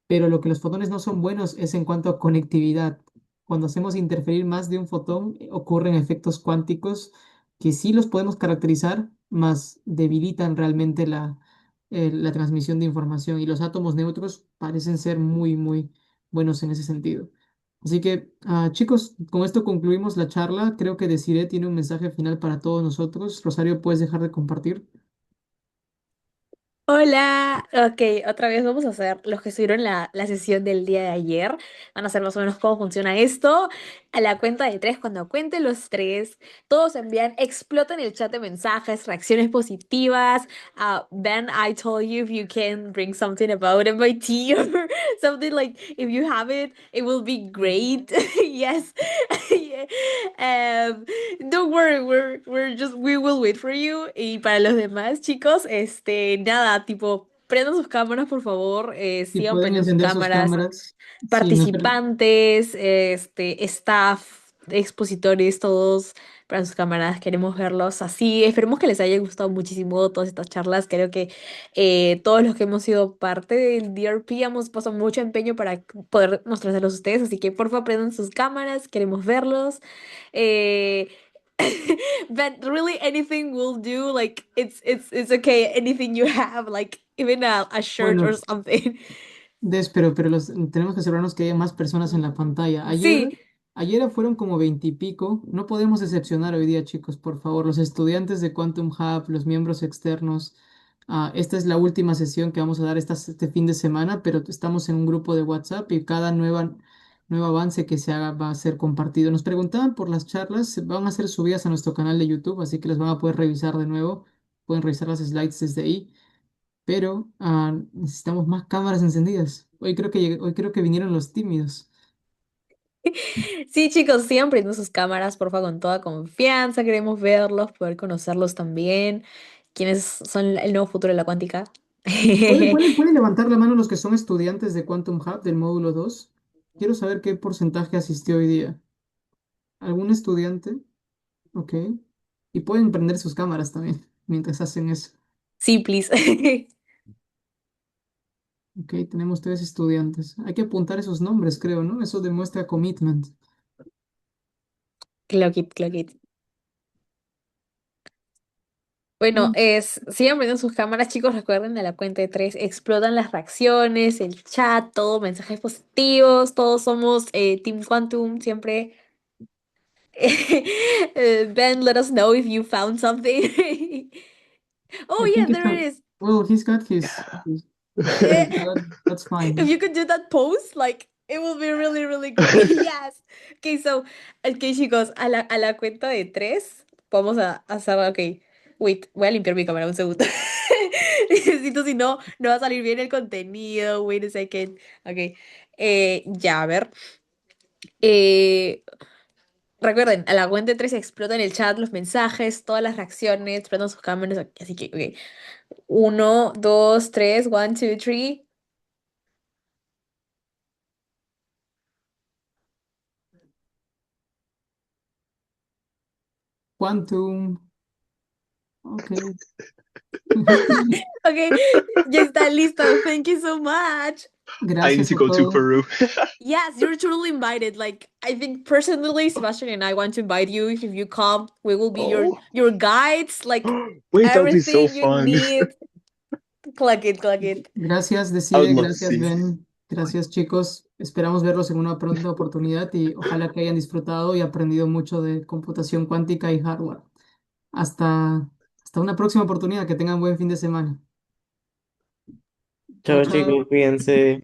pero lo que los fotones no son buenos es en cuanto a conectividad. Cuando hacemos interferir más de un fotón, ocurren efectos cuánticos que sí los podemos caracterizar, mas debilitan realmente la transmisión de información y los átomos neutros parecen ser muy buenos en ese sentido. Así que, chicos, con esto concluimos la charla. Creo que Desiree tiene un mensaje final para todos nosotros. Rosario, ¿puedes dejar de compartir? Hola, ok, otra vez vamos a hacer los que estuvieron la sesión del día de ayer. Van a ser más o menos cómo funciona esto. A la cuenta de tres, cuando cuenten los tres, todos envían, explotan el chat de mensajes, reacciones positivas. Ben, I told you if you can bring something about MIT or something like if you have it, it will be great. Yes. Yeah. Don't worry, we will wait for you. Y para los demás, chicos, nada, tipo, prendan sus cámaras, por favor, Si sigan pueden prendiendo sus encender sus cámaras, cámaras. Sí, no, participantes, staff, expositores, todos para sus cámaras, queremos verlos así. Esperemos que les haya gustado muchísimo todas estas charlas. Creo que todos los que hemos sido parte del DRP hemos pasado mucho empeño para poder mostrárselos a ustedes, así que por favor prendan sus cámaras, queremos verlos. Eh, but really anything will do, like it's okay, anything you have, like even a shirt or bueno, something. pero tenemos que asegurarnos que haya más personas en la pantalla. Sí, Ayer fueron como 20 y pico. No podemos decepcionar hoy día, chicos, por favor. Los estudiantes de Quantum Hub, los miembros externos. Esta es la última sesión que vamos a dar este fin de semana, pero estamos en un grupo de WhatsApp y cada nuevo avance que se haga va a ser compartido. Nos preguntaban por las charlas, van a ser subidas a nuestro canal de YouTube, así que las van a poder revisar de nuevo. Pueden revisar las slides desde ahí, pero necesitamos más cámaras encendidas. Hoy creo que vinieron los tímidos. sí, chicos, sigan prendiendo sus cámaras, porfa, con toda confianza. Queremos verlos, poder conocerlos también. Quienes son el nuevo futuro de la cuántica. ¿Pueden levantar la mano los que son estudiantes de Quantum Hub del módulo 2? Quiero saber qué porcentaje asistió hoy día. ¿Algún estudiante? Ok. Y pueden prender sus cámaras también mientras hacen eso. Sí, please. Ok, tenemos 3 estudiantes. Hay que apuntar esos nombres, creo, ¿no? Eso demuestra commitment. Clock it, clock it. Bueno, Mm, sigan prendiendo sus cámaras, chicos. Recuerden a la cuenta de tres, explotan las reacciones, el chat, todo, mensajes positivos. Todos somos Team Quantum, siempre. Ben, let us know if you found something. I Oh, yeah, think it's there it a, is. well, he's got his Eh, blood. That's if fine. you could do that pose, like, it will be really, really great. Yes. Okay, so, okay, chicos, a la cuenta de tres, vamos a hacer, ok. Wait, voy a limpiar mi cámara un segundo. Necesito, si no, no va a salir bien el contenido. Wait a second. Ok. Ya, a ver. Eh, recuerden, a la cuenta de tres explota en el chat los mensajes, todas las reacciones, prendan sus cámaras. Así que, ok. Uno, dos, tres, one, two, three. Quantum. Ok. Okay, ya está listo. Thank you so much. I need Gracias to a go to todos. Peru. Yes, you're totally invited. Like, I think personally, Sebastian and I want to invite you. If you come, we will be Oh, your guides, like wait, that would be so everything you fun. need. Click it, click it. Gracias, I would Desire. love to Gracias, see. Ben. Gracias, chicos. Esperamos verlos en una pronta oportunidad y ojalá que hayan disfrutado y aprendido mucho de computación cuántica y hardware. Hasta, hasta una próxima oportunidad. Que tengan buen fin de semana. Chao, Chao chao. chicos, cuídense.